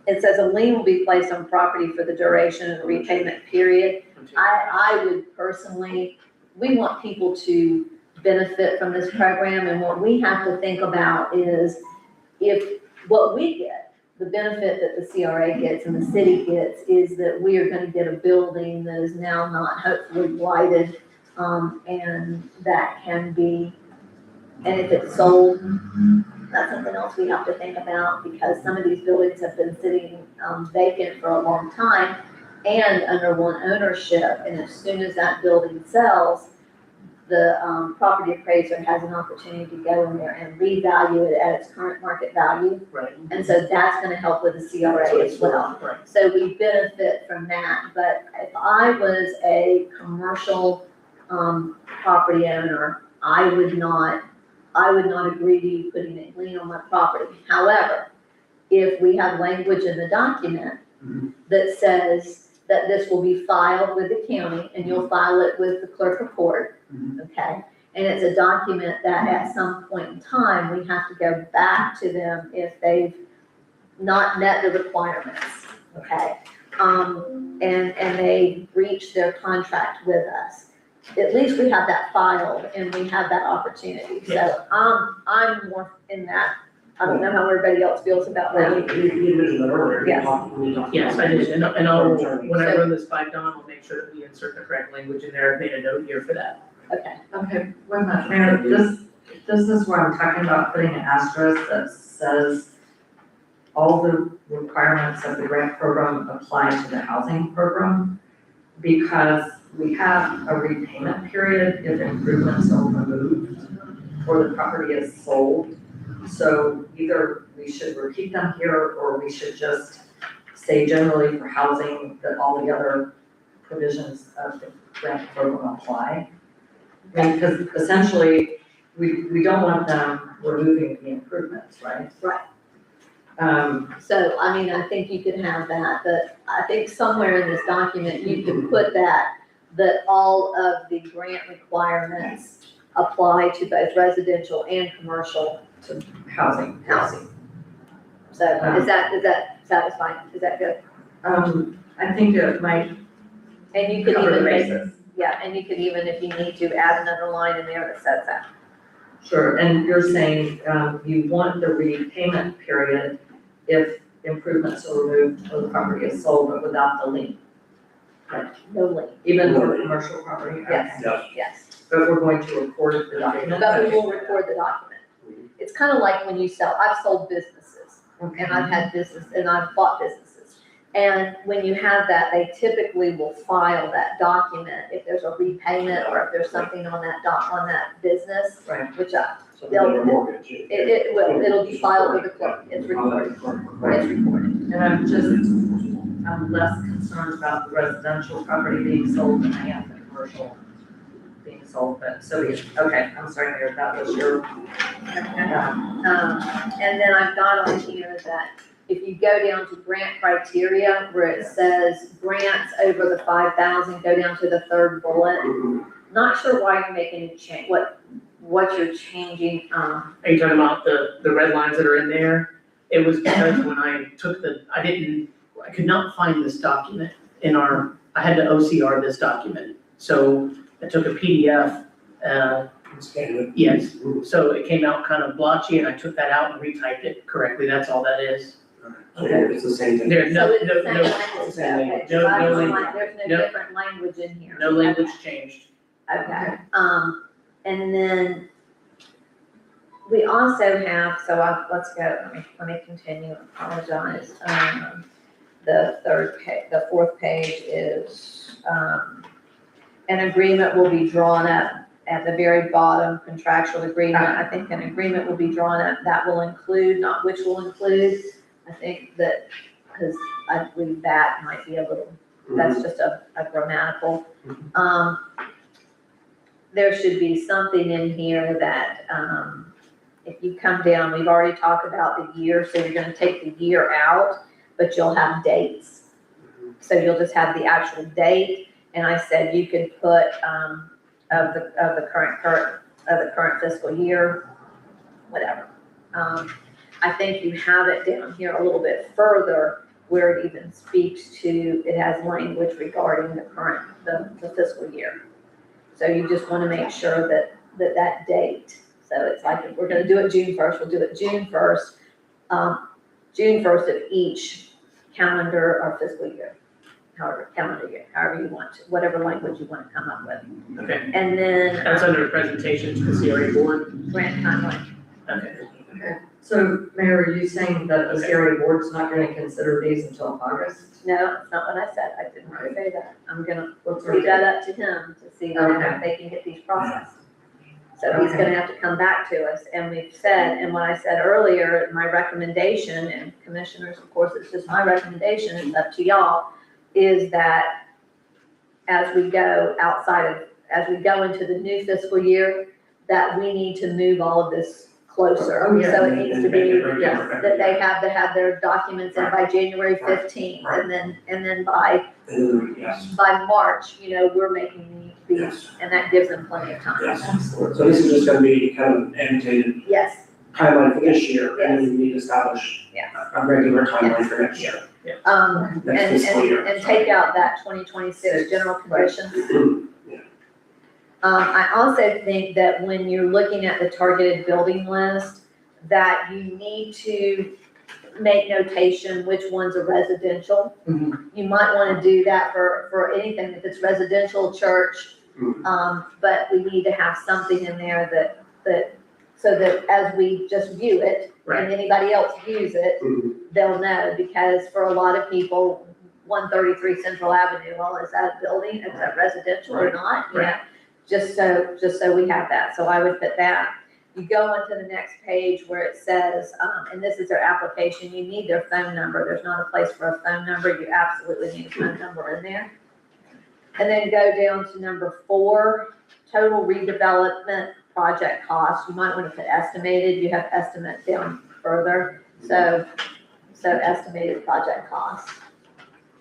It says a lien will be placed on property for the duration of the repayment period. I would personally, we want people to benefit from this program, and what we have to think about is if what we get, the benefit that the CRA gets and the city gets is that we are gonna get a building that is now not hopefully blighted, and that can be, and if it's sold, that's something else we have to think about, because some of these buildings have been sitting vacant for a long time and under one ownership, and as soon as that building sells, the property appraiser has an opportunity to go in there and revalue it at its current market value. Right. And so that's gonna help with the CRA as well. Right. So we benefit from that, but if I was a commercial, property owner, I would not agree to you putting a lien on my property. However, if we have language in the document that says that this will be filed with the county, and you'll file it with the clerk of court, okay? And it's a document that at some point in time, we have to go back to them if they've not met the requirements, okay? And they breached their contract with us. At least we have that filed and we have that opportunity. So, I'm more in that. I don't know how everybody else feels about that. You mentioned that earlier. Yes. Yes, I did, and I'll, when I run this by Dawn, I'll make sure that we insert the correct language in there. I've made a note here for that. Okay. Okay, wait a minute, Mayor, this is where I'm talking about putting an asterisk that says all the requirements of the grant program apply to the housing program, because we have a repayment period if improvements are removed or the property is sold. So either we should repeat them here, or we should just say generally for housing that all the other provisions of the grant program apply. I mean, because essentially, we don't want them removing the improvements, right? Right. So, I mean, I think you could have that, but I think somewhere in this document, you can put that all of the grant requirements apply to both residential and commercial to housing. So is that satisfying? Is that good? I think it might And you could cover the even make, bases. yeah, and you could even, if you need to, add another line in there that says that. Sure, and you're saying, you want the repayment period if improvements are removed or the property is sold, but without the lien. No lien. Even for commercial property? Yes, Yes. yes. But we're going to record the document? But we will record the document. It's kind of like when you sell, I've sold businesses, and I've had business, and I've bought businesses. And when you have that, they typically will file that document if there's a repayment or if there's something on that business. Right. Which So they're mortgage. It will, it'll be filed with the clerk, it's recorded, it's recorded. And I'm less concerned about the residential property being sold than I am the commercial being sold, but so be it. Okay, I'm sorry, Mayor, that was your. And then I've got on here that if you go down to grant criteria where it says grants over the 5,000, go down to the third bullet. Not sure why you're making a change, what you're changing, Are you talking about the red lines that are in there? It was because when I took I could not find this document I had to OCR this document. So I took a PDF, yes, so it came out kind of blotchy and I took that out and retyped it correctly, that's all that is. Okay, it's the same thing. There's so no, it's the no, same no, language, same okay, language. so I No, was no like, there's no no. different language in here. no language changed. Okay, and then we also have, let's go, let me continue, apologize. The fourth page is, an agreement will be drawn up at the very bottom, contractual agreement. I think an agreement will be drawn up that will include, not which will include. I think that, because I believe that might be a little, that's just a grammatical. There should be something in here that, if you come down, we've already talked about the year, so you're gonna take the year out, but you'll have dates. So you'll just have the actual date, and I said you could put, of the current fiscal year, whatever. I think you have it down here a little bit further where it even speaks to, it has language regarding the fiscal year. So you just wanna make sure that date, so it's like, if we're gonna do it June 1st, we'll do it June 1st, June 1st of each calendar or fiscal year, calendar year, however you want to, whatever language you want to come up with. Okay, And then that's under presentation to the CRA board. grant timeline. Okay, So, Mayor, are you saying that the CRA board's not gonna consider these until August? No, that's not what I said, I didn't say that. I'm gonna What's leave that up to him to see whether they can get these processed. So he's gonna have to come back to us, and we've said, and what I said earlier, my recommendation, and commissioners, of course, it's just my recommendation, it's up to y'all, is that as we go as we go into the new fiscal year, that we need to move all of this closer. Oh, yeah. So it needs to be, Yeah. that they have to have their documents in by January 15th, and then by Yes, March, we're making these, yes, and that gives them plenty of time. yes. So this is just gonna be kind of annotated Yes, timeline for this year, and then we need to establish yes. a regular timeline for next year. Next fiscal year. And take out that 2026 general conditions. Yeah. I also think that when you're looking at the targeted building list, that you need to make notation which ones are residential. You might wanna do that for anything, if it's residential, church, but we need to have something in there that, so that as we just view it, and anybody else views it, they'll know, because for a lot of people, 133 Central Avenue, well, is that a building, is that residential or not? Right. Just so we have that, so I would put that. You go onto the next page where it says, and this is their application, you need their phone number, there's not a place for a phone number, you absolutely need a phone number in there. And then go down to number 4, total redevelopment project cost, you might want to put estimated, you have estimate down further, so estimated project cost,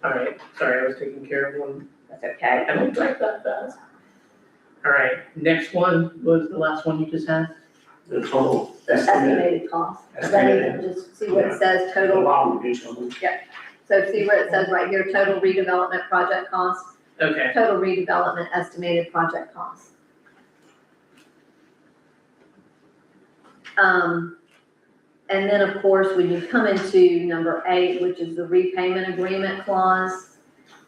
all right, sorry, I was taking care of one. that's okay. I don't type that fast. All right, next one was the last one you just had? The total estimated. Estimated cost, Estimated. just see what it says, The total, bottom of each one. so see where it says right here, total redevelopment project cost, Okay, total redevelopment estimated project cost. And then, of course, when you come into number 8, which is the repayment agreement clause,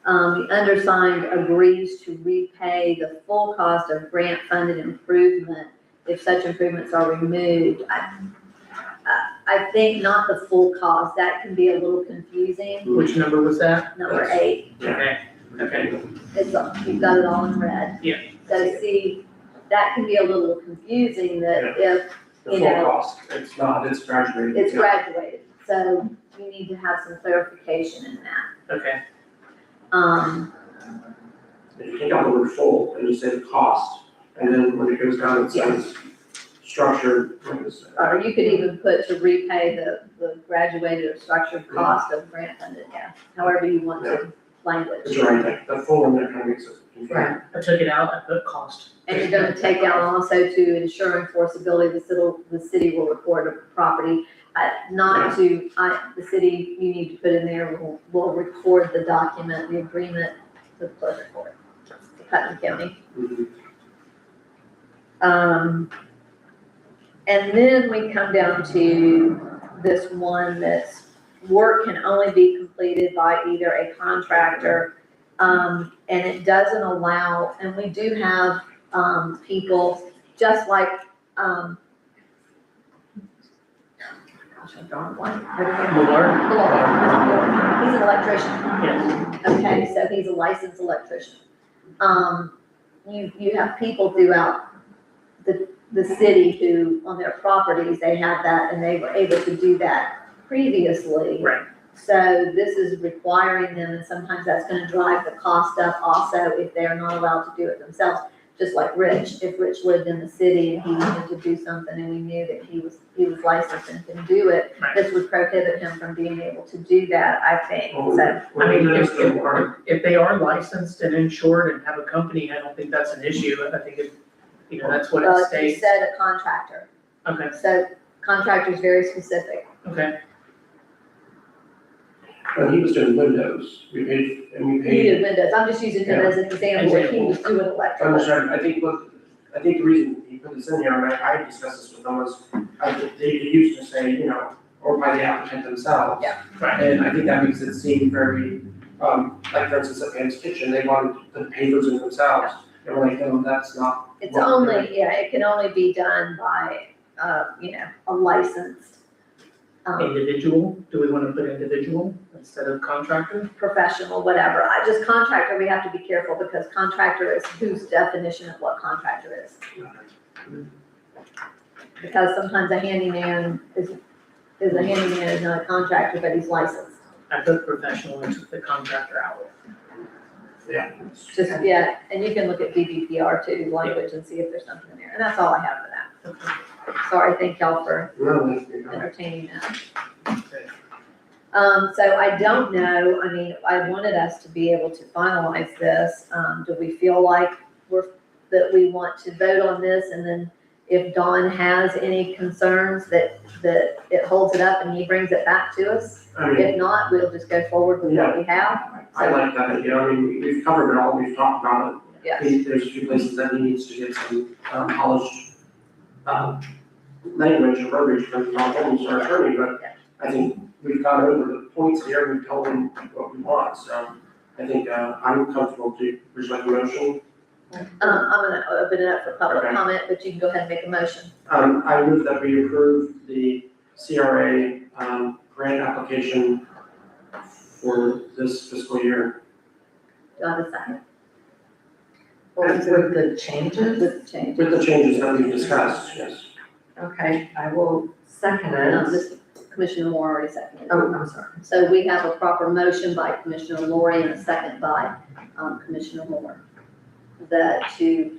the undersigned agrees to repay the full cost of grant-funded improvement if such improvements are removed. I think not the full cost, that can be a little confusing. which number was that? Number 8, Okay, you've got it all in red. Yeah. So see, that can be a little confusing, that the You full know. cost, it's not, it's graduated. It's Yeah. graduated, so you need to have some clarification in that. Okay, If you take out the word full and you say the cost, and then when it goes down, it says structured, what is it? Or you could even put to repay the graduated or structured cost of grant funded, yeah, however you want to language. It's right, the full one that kind of makes it confusing. Right. I took it out, I put cost. And you're gonna take out also to ensure enforceability, the city will record a property. The city, you need to put in there, will record the document, the agreement, the clerk report, Putnam County. And then we come down to this one that's work can only be completed by either a contractor, and it doesn't allow, and we do have, people, just like, gosh, I'm drawing a blank. He's an electrician. Yes. Okay, so he's a licensed electrician. You have people throughout the city who, on their properties, they have that and they were able to do that previously. Right. So this is requiring them, and sometimes that's gonna drive the cost up also if they're not allowed to do it themselves. Just like Rich, if Rich lived in the city and he wanted to do something and we knew that he was licensed and can do it, Right. this would prohibit him from being able to do that, I think, so. I mean, if they are licensed and insured and have a company, I don't think that's an issue. I think it, that's what Well, it you states. said a contractor, Okay, so contractor's very specific. okay. When he was doing windows, we paid. He did windows, I'm just using him as an example, where he was doing I'm electrical. sorry, I think the reason he put this in here, and I discussed this with them, was, they used to say, or by the applicant themselves. Yeah. Right. And I think that makes it seem very, like for instance, at Pam's Kitchen, they wanted to pay those in themselves. And we're like, no, that's not. It's what we're only, doing. it can only be done by, a licensed, Individual, do we want to put individual instead of contractor? professional, whatever. Contractor, we have to be careful because contractor is whose definition of what contractor is. Because sometimes a handyman is not a contractor, but he's licensed. I put professional and took the contractor out. Yeah. And you can look at BBPR too, language, and see if there's something in there, and that's all I have for that. Okay. Sorry, thank y'all for No, that's good. entertaining that. Okay. So I don't know, I mean, I wanted us to be able to finalize this. Do we feel like that we want to vote on this, and then if Don has any concerns that it holds it up and he brings it back to us? I mean, If not, we'll just go forward with what we have. I like that idea, I mean, we've covered it all, we've talked about it. Yes, There's a few places that he needs to get some, polished, language or verbiage from our attorney, but I think we've gone over the points here, we've told him what we want, so I think, I'm comfortable to, there's like a motion. I'm gonna open it up for public Okay. comment, but you can go ahead and make a motion. I move that we approve the CRA, grant application for this fiscal year. Do I have a second? With the changes? With the change. With the changes that we've discussed, yes. Okay, I will second This Commissioner Moore already seconded. Oh, I'm sorry. So we have a proper motion by Commissioner Lori and a second by Commissioner Moore. That to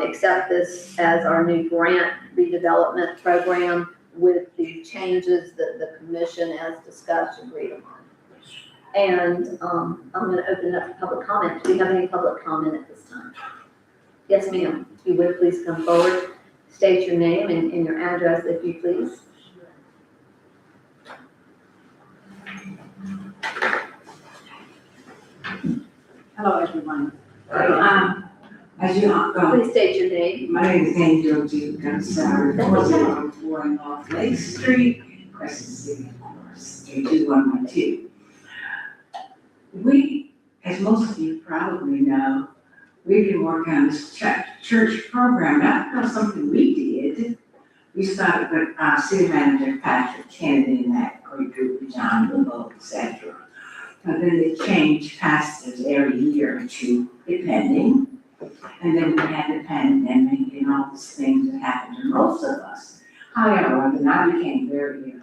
accept this as our new grant redevelopment program with the changes that the commission has discussed agreed upon. And I'm gonna open it up for public comment. Do we have any public comment at this time? Yes, ma'am. If you would, please come forward. State your name and your address, if you please. Hello, everyone. As you know, Please state your name. my name is Angel Duke. I'm sorry. Four North Lake Street, Crescent City, of course, 32112. We, as most of you probably know, we've been working on this church program, not because something we did. We started with our city manager, Patrick Kennedy, and that great group with John Willow, et cetera. And then they changed pastors every year or two, depending. And then we had the pandemic and all these things that happened to most of us. However, then I became very ill.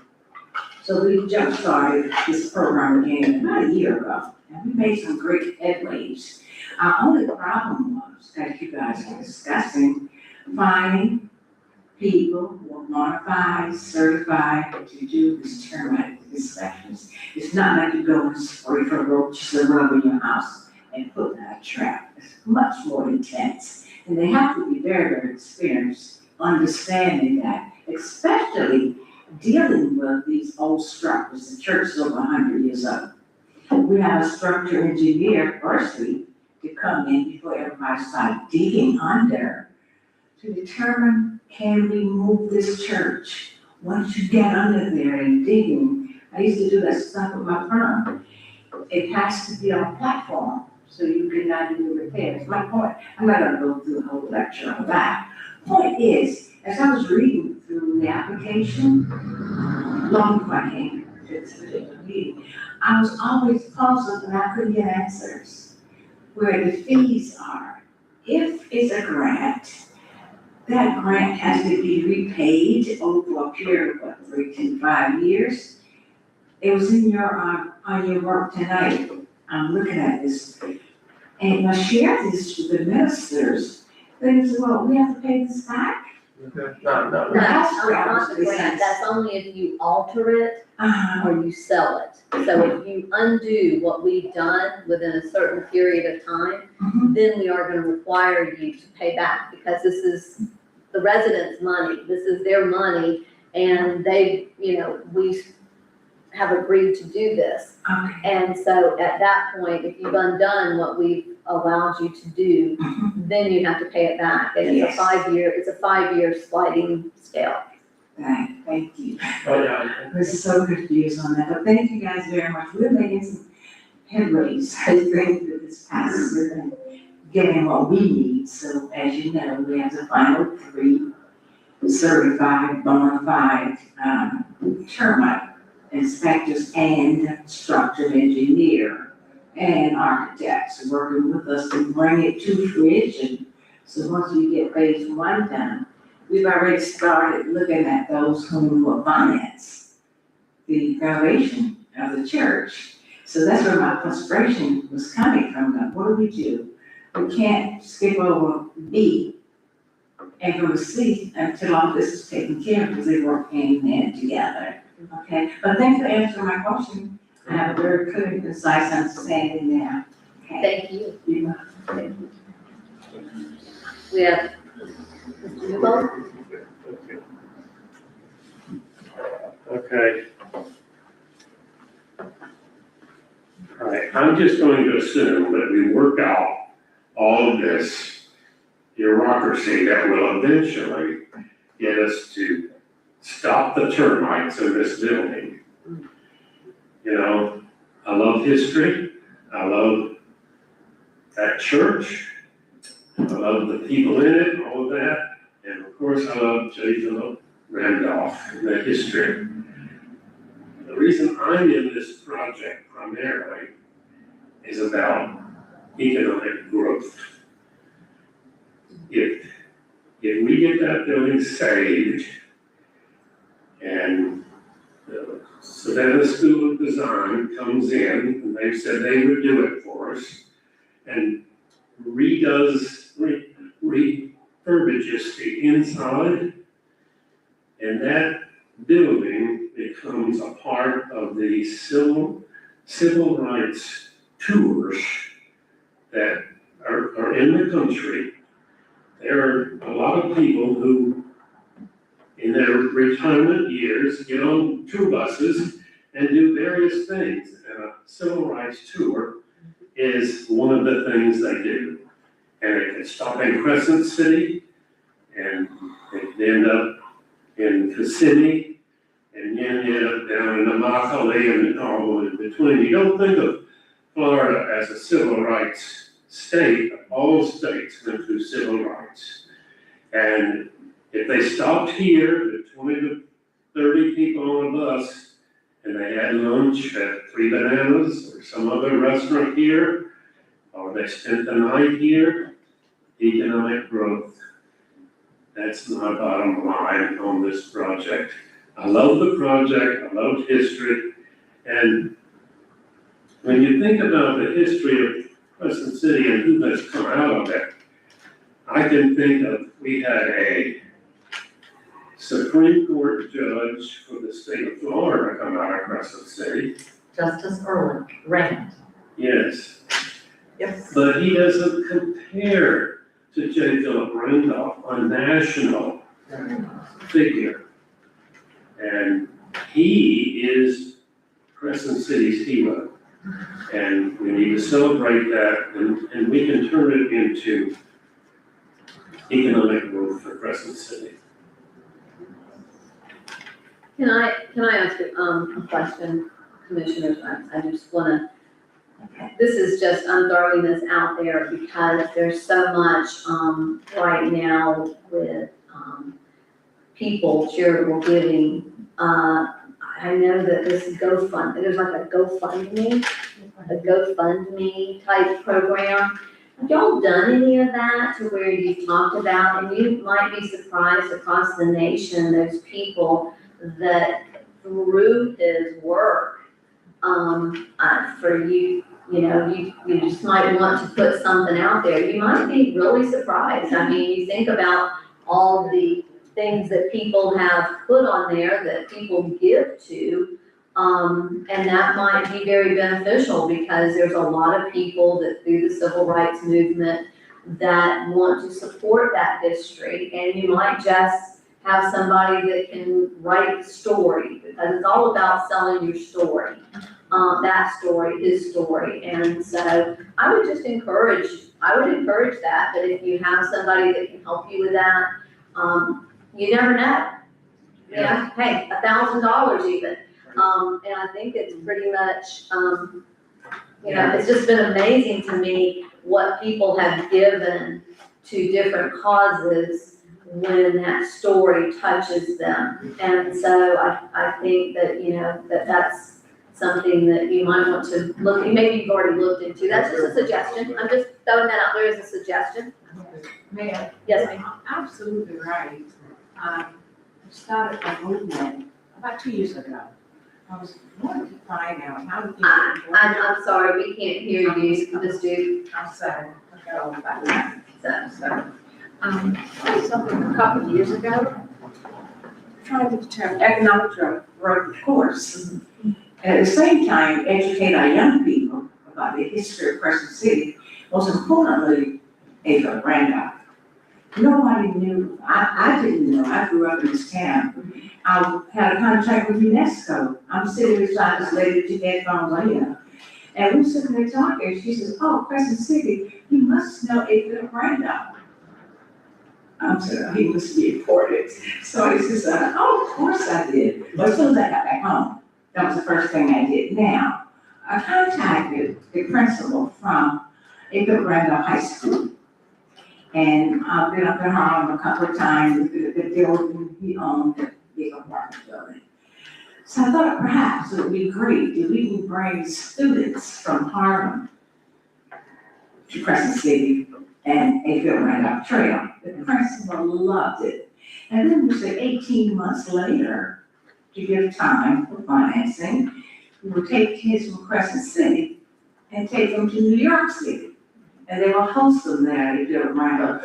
So we jump started this program again about a year ago, and we made some great headways. Our only problem was, as you guys were discussing, finding people who are modified, certified to do this termite inspections. It's not like you go and spray for roaches around your house and put in a trap. It's much more intense. And they have to be very, very experienced, understanding that, especially dealing with these old structures. The church is over 100 years old. We have a structure engineer firstly to come in before everybody started digging under to determine, can we move this church? Once you get under there and digging, I used to do that stuff with my firm. It has to be on a platform so you cannot do the repairs. My point, I'm not gonna go through the whole lecture on that. Point is, as I was reading through the application, long before I came to this particular meeting, I was always puzzled and I couldn't get answers where the fees are. If it's a grant, that grant has to be repaid over a period of, what, 3 to 5 years? It was in your, on your work tonight, I'm looking at this. And I shared this with the ministers. They said, well, we have to pay this back? No. No, That's not where I was the really grant, sensitive. that's only if you alter it Uh-huh. or you sell it. So if you undo what we've done within a certain period of time, Mhm. then we are gonna require you to pay back, because this is the residents' money, this is their money, and they, we have agreed to do this. Okay. And so at that point, if you've undone what we've allowed you to do, then you have to pay it back. And Yes. it's a 5-year sliding scale. Thank you. But yeah, I was so confused on that, but thank you guys very much. We're making some headways, I think, with this past year and getting what we need. So as you know, we have the final 3 certified, bona fide, termite inspectors and structural engineer and architects working with us to bring it to fruition. So once we get phase 1 done, we've already started looking at those whom will finance the renovation of the church. So that's where my frustration was coming from. Like, what do? We can't skip over B and go to C until all this is taken care of, because they work hand in hand together. Okay, but thanks for answering my question. I have a very clear and concise understanding now. Okay. Thank you. You We have Mr. Newbold. Okay. All right, I'm just going to assume that we work out all of this bureaucracy that will eventually get us to stop the termites in this building. I love history, I love that church, I love the people in it, all of that, and of course I love J. Philip Randolph and the history. The reason I'm in this project primarily is about economic growth. If we get that building saved and the Savannah School of Design comes in, and they said they would do it for us, and refurbishes the inside, and that building becomes a part of the civil rights tours that are in the country. There are a lot of people who, in their retirement years, get on tour buses and do various things. And a civil rights tour is one of the things they do. And it can stop in Crescent City, and it can end up in Kissimmee, and then end up down in Immokalee and all in between. You don't think of Florida as a civil rights state. All states went through civil rights. And if they stopped here, the 20 to 30 people on a bus, and they had lunch at 3 Bananas or some other restaurant here, or they spent the night here, economic growth That's my bottom line on this project. I love the project, I love history, and when you think about the history of Crescent City and who has come out of it, I can think of, we had a Supreme Court judge for the state of Florida come out of Crescent City. Justice Erwin Rand. Yes, Yes. but he doesn't compare to J. Philip Randolph, a national figure. And he is Crescent City's hero. And we need to celebrate that, and we can turn it into economic growth for Crescent City. Can I ask you, a question, Commissioners? I just wanna, this is just, I'm throwing this out there because there's so much, right now with, people, charitable giving. I know that this GoFund, there's like a GoFundMe type program. Have y'all done any of that to where you talked about, and you might be surprised across the nation, there's people that through his work, for you, you know, you just might want to put something out there. You might be really surprised. I mean, you think about all the things that people have put on there that people give to, and that might be very beneficial because there's a lot of people that through the civil rights movement that want to support that district, and you might just have somebody that can write the story, because it's all about selling your story, that story, his story. And so I would encourage that if you have somebody that can help you with that, you never know. Yeah, hey, $1,000 even. And I think it's pretty much, you know, it's just been amazing to me what people have given to different causes when that story touches them. And so I think that, you know, that's something that you might want to look, maybe you've already looked into. That's just a suggestion. I'm just throwing that out there as a suggestion. Mayor? Yes, ma'am. Absolutely right. Started a movement about 2 years ago. I was wanting to find out how to get. I'm sorry, we can't hear you, Ms. Duke. I'm sorry, I got all about that. Something a couple of years ago, trying to determine economic growth, of course. And at the same time, educate our young people about the history of Crescent City, most importantly, Ava Randolph. Nobody knew, I didn't know, I grew up in this town. I had a contract with UNESCO. I'm sitting beside this lady to get on here. And we're sitting there talking, she says, oh, Crescent City, you must know Ava Randolph. I'm saying, he must be important. So he says, oh, of course I did. But as soon as I got back home, that was the first thing I did. Now, I contacted the principal from Ava Randolph High School. And I've been up in Harlem a couple of times, the building he owned, the big apartment building. So I thought perhaps it would be great if we can bring students from Harlem to Crescent City and Ava Randolph Trail. The principal loved it. And then we said 18 months later, to give time for financing, we would take kids from Crescent City and take them to New York City. And they will host them there, if you're around.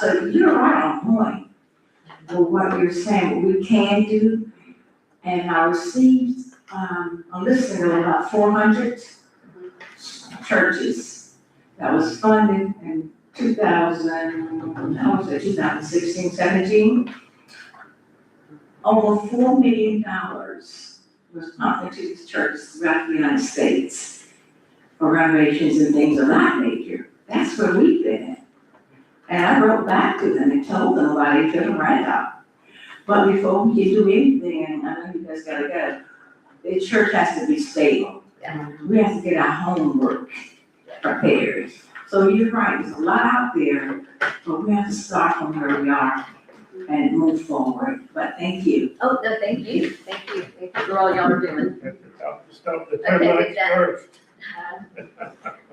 So you're right on point with what you're saying, what we can do. And I received a listing of about 400 churches that was funded in 2016, 17. Over $4 million was pumped into these churches throughout the United States for renovations and things of that nature. That's where we've been at. And I wrote back to them and told them about Ava Randolph. But before we can do anything, and I know you guys gotta go, the church has to be stable. We have to get our homework prepared. So you're right, there's a lot out there, but we have to start from where we are and move forward. But thank you. Oh, no, thank you. Thank you for all y'all are doing. Stop the Okay, with termites that. first.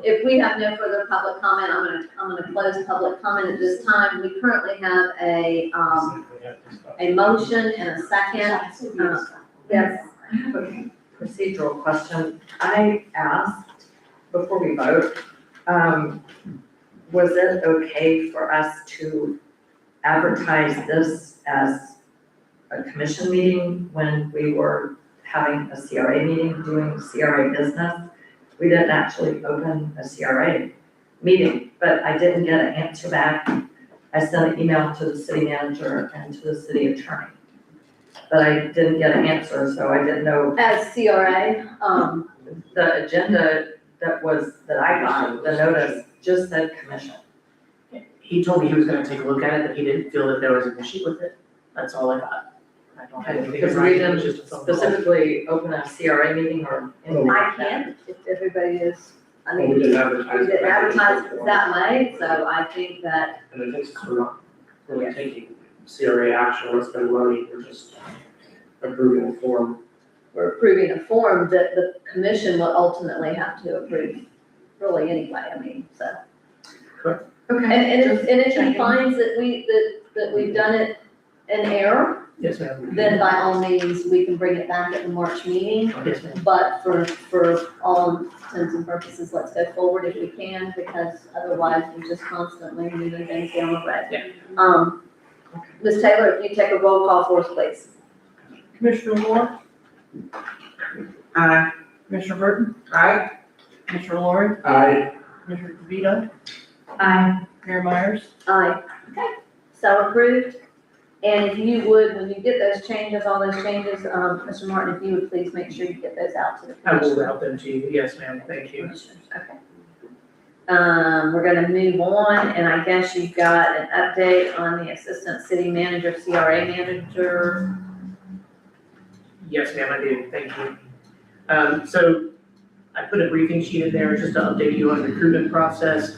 if we have no further public comment, I'm gonna close public comment at this time. We currently have a motion and a second. Yes, I have a procedural question. I asked before we vote, was it okay for us to advertise this as a commission meeting when we were having a CRA meeting, doing CRA business? We didn't actually open a CRA meeting, but I didn't get an answer back. I sent an email to the city manager and to the city attorney, but I didn't get an answer, so I didn't know. as CRA, The agenda that I got, the notice just said commission. He told me he was gonna take a look at it, but he didn't feel that there was an issue with it. That's all I got. I don't have anything. Because in we writing, it was didn't just a phone call. specifically open a CRA meeting or anything I like that. can, if everybody is, I Well, mean, we we didn't advertise. didn't advertise it that way, so I think that, And I think since we're not really taking CRA action, or spending money, we're just approving the form. we're approving a form that the commission will ultimately have to approve, really anyway, I mean, so. And if he finds that we've done it in error, Yes, ma'am. then by all means, we can bring it back at the March meeting. Yes, ma'am. But for all intents and purposes, let's go forward if we can, because otherwise we're just constantly moving things down the road. Yeah. Ms. Taylor, if you take a roll call for us, please. Commissioner Moore? Aye. Commissioner Burton? Aye. Commissioner Laurie? Aye. Commissioner DeVito? Aye. Mayor Myers? Aye. Okay, so approved. And if you would, when you get those changes, all those changes, Mr. Martin, if you would please make sure you get those out to the I will commissioners. route them to you. Yes, ma'am. Thank you. Okay. We're gonna move on, and I guess you've got an update on the assistant city manager, CRA manager. Yes, ma'am, I do. Thank you. So I put a briefing sheet in there just to update you on the recruitment process.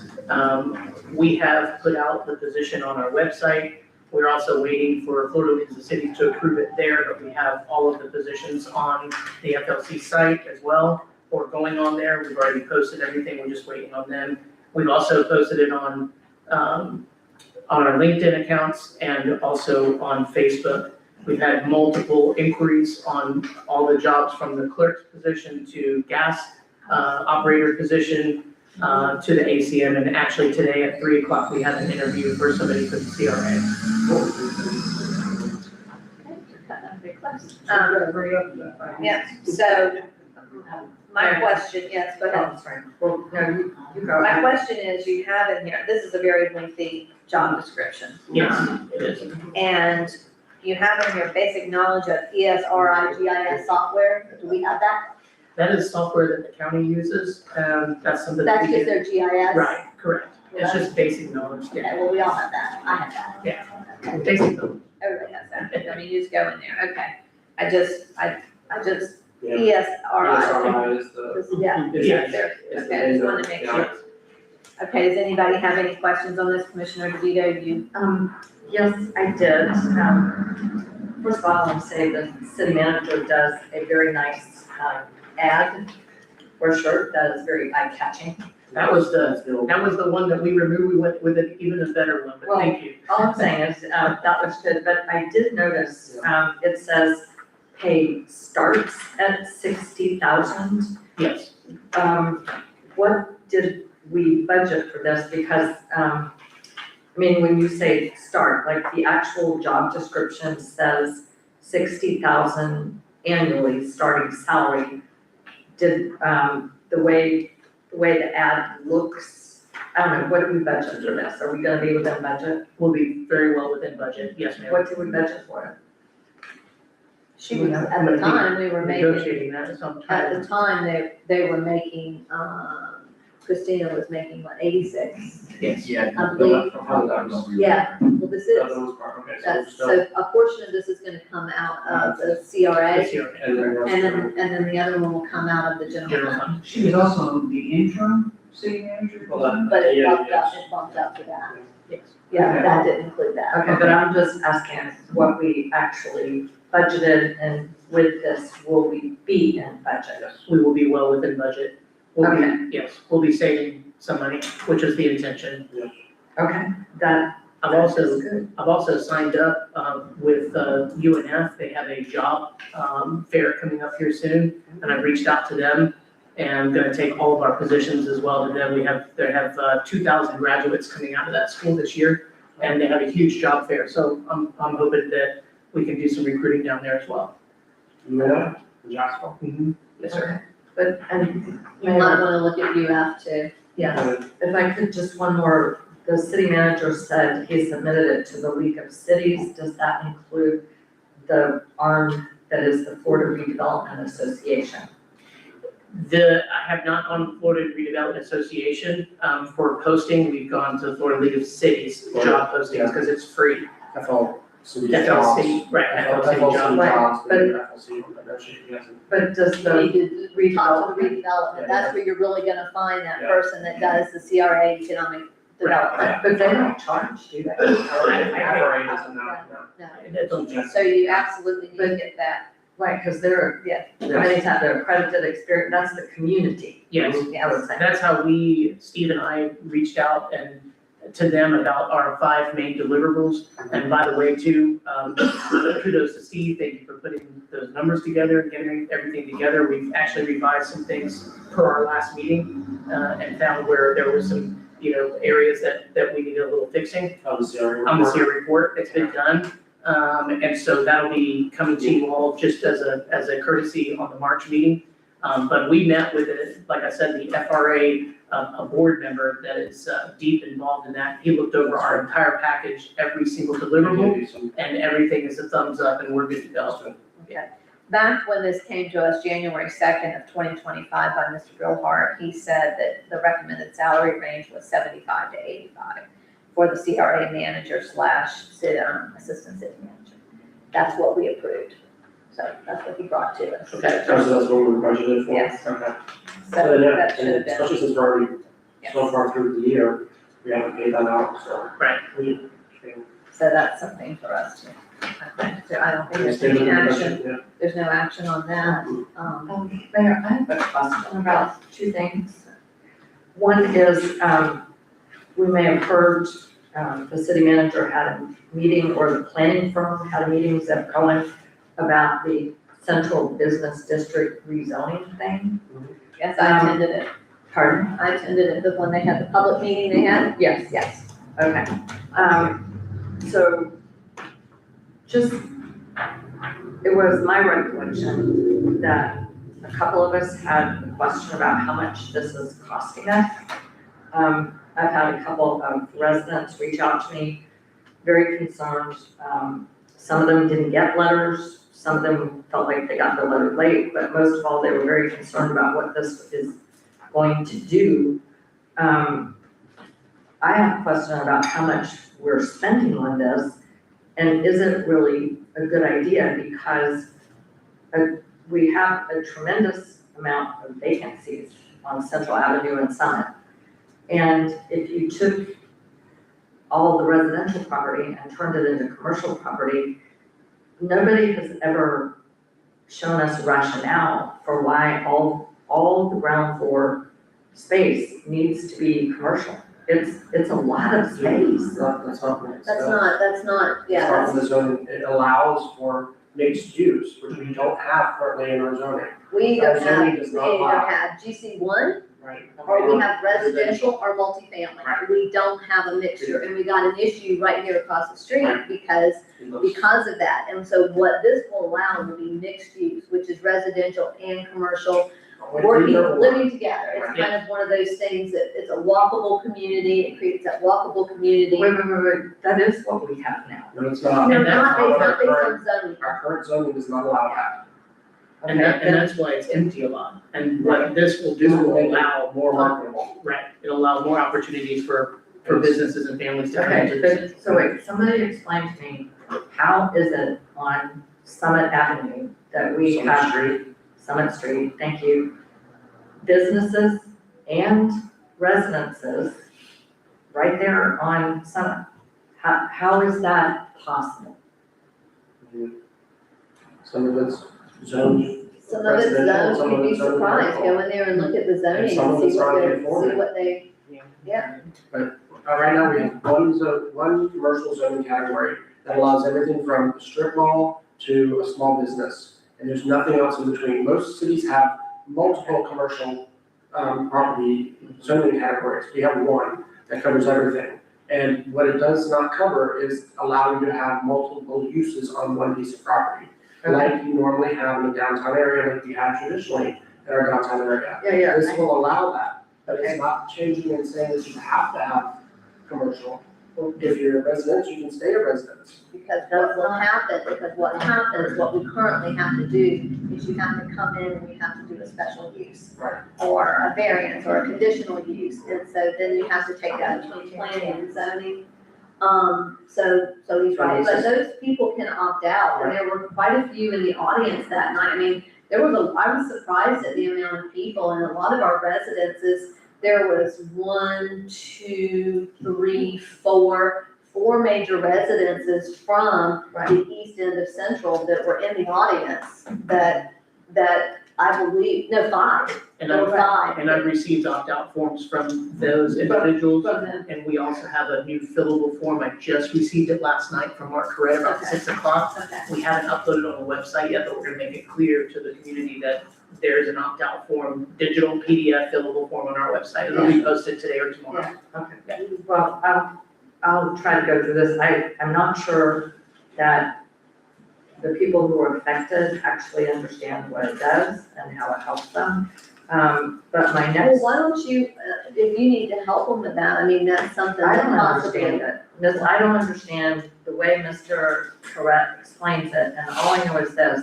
We have put out the position on our website. We're also waiting for Florida League of the City to approve it there, but we have all of the positions on the FLC site as well, or going on there. We've already posted everything, we're just waiting on them. We've also posted it on our LinkedIn accounts and also on Facebook. We've had multiple inquiries on all the jobs from the clerk's position to gas operator position to the ACM, and actually today at 3:00 we had an interview for somebody for the CRA. Yeah, so my question, yes, go ahead. Oh, sorry. Well, no, you go. My question is, you have in here, this is a very lengthy job description. Yes, it is. And you have in here basic knowledge of ESRI GIS software. Do we have that? That is software that the county uses, that's something that That's we just can. their GIS? Right, correct. It's just basic knowledge, yeah. Okay, well, we all have that. I have that. Yeah. Okay. Basic knowledge. Everybody has that. I mean, you just go in there. Okay. I just, Yeah. ESRI. ESRI is the. Yeah, is Yeah. there. is the Okay, I just data, wanted to make yeah. sure. Okay, does anybody have any questions on this, Commissioner DeVito? You, Yes, I did. First of all, I want to say the city manager does a very nice ad for a shirt that is very eye-catching. That was the one that we removed, we went with an even a better one, but thank you. All I'm saying is, that was good, but I did notice, it says pay starts at 60,000. Yes. What did we budget for this? Because, I mean, when you say start, like the actual job description says 60,000 annually starting salary. Did, the way the ad looks, I don't know, what do we budget for this? Are we gonna be within budget? We'll be very well within budget, yes, ma'am. What did we budget for it? she was, at the time, we were making, Negotiating that sometime. at the time, they were making, Christina was making, what, 86? Yes. I believe. Yeah, well, this is, Those part, okay, so that's, still, so a portion of this is gonna come out of the CRA, This year. and then and then the other one will come out of the general General fund. fund. She was also the interim city manager. But it yeah, bumped up to that. Yes. Yeah, that didn't include that. Okay, but I'm just asking what we actually budgeted, and with this, will we be in budget? We will be well within budget. we'll be, yes, we'll be saving some money, which is the intention. Okay, that I've also signed up, with, UNF, they have a job, fair coming up here soon, and I've reached out to them. And I'm gonna take all of our positions as well to them. They have 2,000 graduates coming out of that school this year, and they have a huge job fair, so I'm hoping that we can do some recruiting down there as well. Yeah, Jacksonville. Yes, sir. But, and You might wanna look at UF too. yes, if I could, just one more, the city manager said he submitted it to the League of Cities, does that include the arm that is the Florida Redevelopment Association? I have not gone to Florida Redevelopment Association, for posting, we've gone to Florida League of Cities job postings, because it's free. FLC jobs. FLC, right, FLC FLC jobs. jobs, but- FLC, yes. But does You the, need to talk to the redevelopment, that's where you're really gonna find that person that does the CRA economic development. but they don't charge, do they? FRA doesn't know. No. It doesn't- So you absolutely need to get that. Right, because they're, Yeah. many times they're accredited experience, that's the community. Yes. I would say. That's how Steve and I reached out and to them about our 5 main deliverables. And by the way, too, kudos to Steve, thank you for putting those numbers together and getting everything together. We've actually revised some things per our last meeting, and found where there was some, areas that we needed a little fixing. On the CRA On the CRA report, it's been done. And so that'll be coming to you all just as a courtesy on the March meeting. But we met with like I said, the FRA, a board member that is deep involved in that. He looked over our entire package, every single deliverable, and everything is a thumbs up and we're good to go. Back when this came to us January 2nd of 2025 by Mr. Brillhart, he said that the recommended salary range was 75 to 85 for the CRA manager / assistant city manager. That's what we approved. So that's what he brought to us. Okay, so that's what we budgeted for? Yes. Okay. So Yeah, that should have and been. especially since we're already Yes. so far through the year, we haven't paid that out, so. Right. So that's something for us to, so I don't think there's any action, Yeah. there's no action on that. Mayor, I have a question about 2 things. One is, we may have heard, the city manager had a meeting, or the planning firm had a meeting with Zeb Cohen about the central business district rezoning thing. Yes, I attended it. Pardon? I attended it, the one they had, the public meeting they had. Yes. Yes. Okay. So just, it was my recollection that a couple of us had a question about how much this is costing us. I've had a couple of residents reach out to me, very concerned. Some of them didn't get letters, some of them felt like they got the letter late, but most of all, they were very concerned about what this is going to do. I have a question about how much we're spending on this, and is it really a good idea, because we have a tremendous amount of vacancies on Central Avenue and Summit. And if you took all the residential property and turned it into commercial property, nobody has ever shown us rationale for why all the ground floor space needs to be commercial. It's a lot of space. That's not. That's not, yeah, Part that's, of the zoning, it allows for mixed use, which we don't have currently in our zoning. we Our either zoning have, does we not allow. either have GC1, Right. or we have residential or multifamily. Right. We don't have a mixture, and we got an issue right here across the street because of that. And so what this will allow will be mixed use, which is residential and commercial, working, living together. It's kind of one of those things that it's a walkable community, it creates that walkable community. Wait, that is what we have now. No, it's not. No, And that's not based our on current- zoning. Our current zoning does not allow that. And that's why it's empty a lot. And what this will do will allow More marketable. right, it'll allow more opportunities for businesses and families to come into Okay, this. but, so wait, somebody explain to me, how is it on Summit Avenue that we Summit have Street. Summit Street, thank you, businesses and residences right there on Summit? How is that possible? Some of it's zoned. Some of it's residential, zoned, some you'd of be it's zoned surprised, commercial. go in there and look at the zoning some of and it's see what not they're, conforming. see what they, yeah. Right now, we have one commercial zoning category that allows everything from a strip mall to a small business. And there's nothing else in between. Most cities have multiple commercial, property zoning categories. We have one that covers everything. And what it does not cover is allow you to have multiple uses on one piece of property. Like you normally have in the downtown area, like we have traditionally in our downtown area. Yeah. This will allow that, but it's not changing and saying that you have to have commercial. If you're a resident, you can stay a resident. Because what happens, what we currently have to do is you have to come in and you have to do a special use. Right. Or a variance or a conditional use, and so then you have to take that between planning and zoning. So he's right, but those people can opt out, and there were quite a few in the audience that night. I mean, I was surprised at the amount of people, and a lot of our residences, there was 4 major residences from the east end of Central that were in the audience that I believe, no, 5. And There were 5. I've received opt-out forms from those individuals. From them. And we also have a new fillable form. I just received it last night from Mark Correa about Okay. 6 o'clock. Okay. We haven't uploaded it on the website yet, but we're gonna make it clear to the community that there is an opt-out form, digital PDF fillable form on our website. It'll be posted today or tomorrow. Okay, well, I'll try to go through this. I'm not sure that the people who are affected actually understand what it does and how it helps them. But my Well, next, why don't you, if you need to help them with that, I mean, that's something I that don't possibly. understand it. I don't understand the way Mr. Correct explains it, and all I know is this: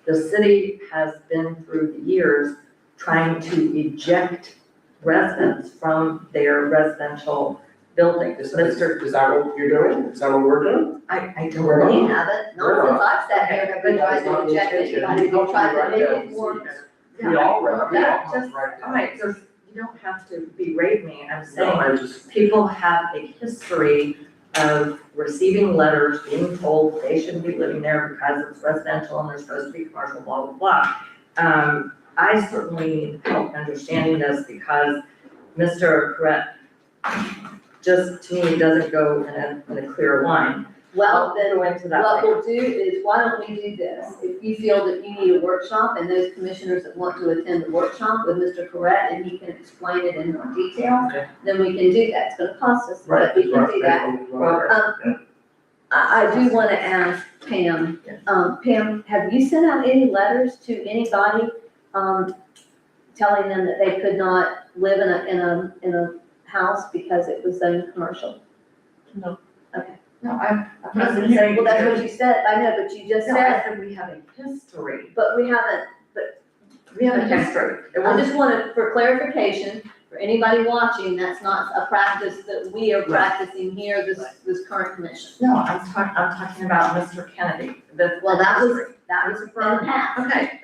the city has been through the years trying to eject residents from their residential buildings. Is that what you're doing? Is that what we're doing? I don't We're We know. haven't, not since I've sat here, have been trying to reject anybody, we've tried to make it more. We all read, we all That come just- right All now. right, so you don't have to berate me, I'm No, saying I just, people have a history of receiving letters, being told they shouldn't be living there because it's residential and they're supposed to be commercial, blah, blah, blah. I certainly need help understanding this because Mr. Correct just, to me, doesn't go in a clear line. Well, then, Go into that what later. we'll do is, why don't we do this? If you feel that you need a workshop and those commissioners that want to attend the workshop with Mr. Correct and he can explain it in more detail, Okay. then we can do that. It's gonna cost us, but we can do that. I do wanna ask Pam, Pam, have you sent out any letters to anybody, telling them that they could not live in a house because it was zoned commercial? No. Okay. No, I'm Well, not saying. that's what you said, I know, but you just No, I said, said we have a history. but we haven't, We have a history. It I was, just wanted, for clarification, for anybody watching, that's not a practice that we are practicing here, this current commission. no, I'm talking about Mr. Kennedy. Well, that was in the past. Okay,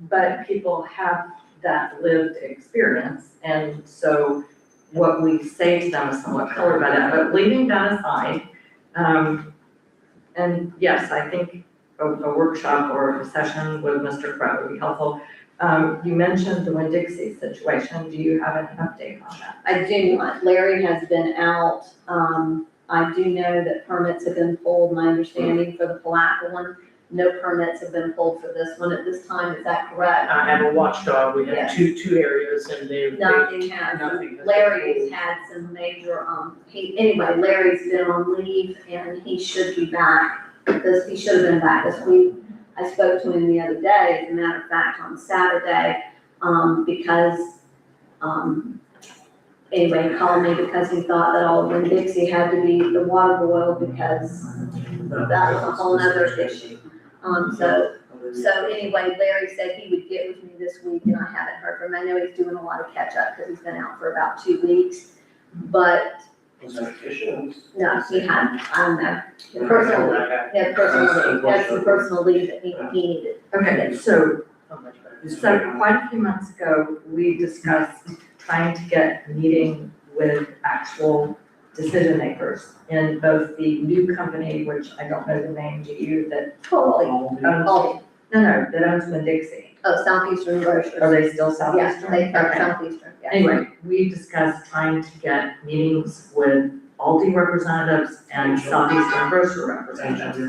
but people have that lived experience, and so what we say to them is somewhat colored by that, but leaving that aside, and yes, I think a workshop or a session with Mr. Pratt would be helpful. You mentioned the Winn-Dixie situation, do you have an update on that? I do not, Larry has been out, I do know that permits have been pulled, my understanding for the Palaca one. No permits have been pulled for this one at this time, is that correct? I have a watchdog. We have Yes. two areas and Nothing has, nothing has. Larry's had some major, anyway, Larry's been on leave and he should be back, he should have been back this week. I spoke to him the other day, as a matter of fact, on Saturday, because, anyway, he called me because he thought that all of Winn-Dixie had to be the water boiled because that was a whole nother issue. So anyway, Larry said he would get with me this week and I haven't heard from him. I know he's doing a lot of catch up because he's been out for about 2 weeks. But Was that efficient? no, he had, I don't know, he had some personal leave that he needed. Okay, so quite a few months ago, we discussed trying to get a meeting with actual decision makers in both the new company, which I don't know the name to you, that totally owns No, that owns Winn-Dixie. Oh, Southeastern Grocers. Are they still Yes, Southeastern? they are Okay. Southeastern, yes. Anyway, we discussed trying to get meetings with Aldi representatives and Southeastern grocer representatives.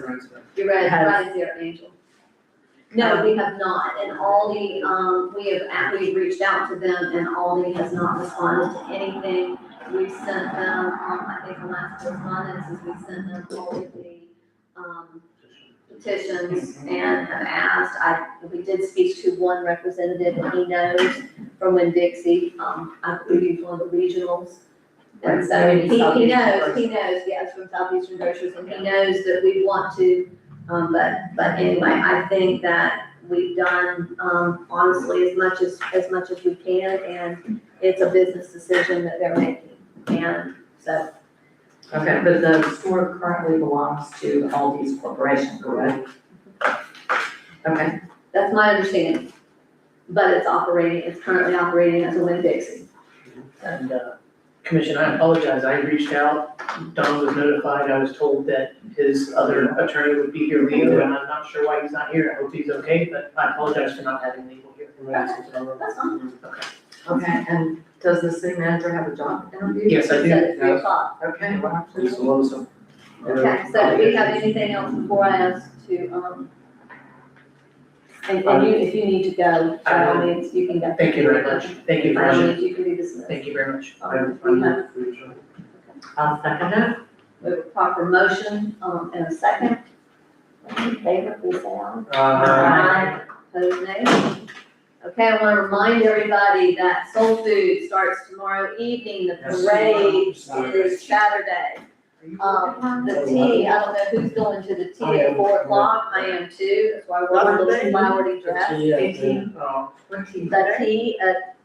You're right, Has- right there, Angel. No, we have not, and Aldi, we've reached out to them, and Aldi has not responded to anything. We sent them, I think the last correspondence is we sent them all of the, petitions and have asked, we did speak to one representative, and he knows from Winn-Dixie, I believe he's one of the regionals. And so he knows, yes, from Southeastern Grocers, and he knows that we want to, but anyway, I think that we've done, honestly, as much as we can, and it's a business decision that they're making, and so. Okay, but the store currently belongs to Aldi's corporation, correct? Okay, That's my understanding, but it's currently operating as a Winn-Dixie. And, Commission, I apologize, I reached out, Don was notified, I was told that his other attorney would be here, Leo, and I'm not sure why he's not here, I hope he's okay, but I apologize for not having legal here. That's fine. okay, and does the city manager have a job interview? Yes, I It's do. at 3:00. Okay, well, actually, Okay, so do we have anything else before I ask to, and you, if you need to go, by all means, you can go. Thank you very much, thank you, By all Commissioner, means, you can be dismissed. thank you very much. We have I'll second it. a proper motion, and a second. All in favor, please say aye. Uh, Opposed, nay. Okay, I want to remind everybody that Soul Food starts tomorrow evening, the parade is Saturday. The tea, I don't know who's going to the tea at 4:00, I am too, that's why we're a little flowery dressed. Yeah. The tea at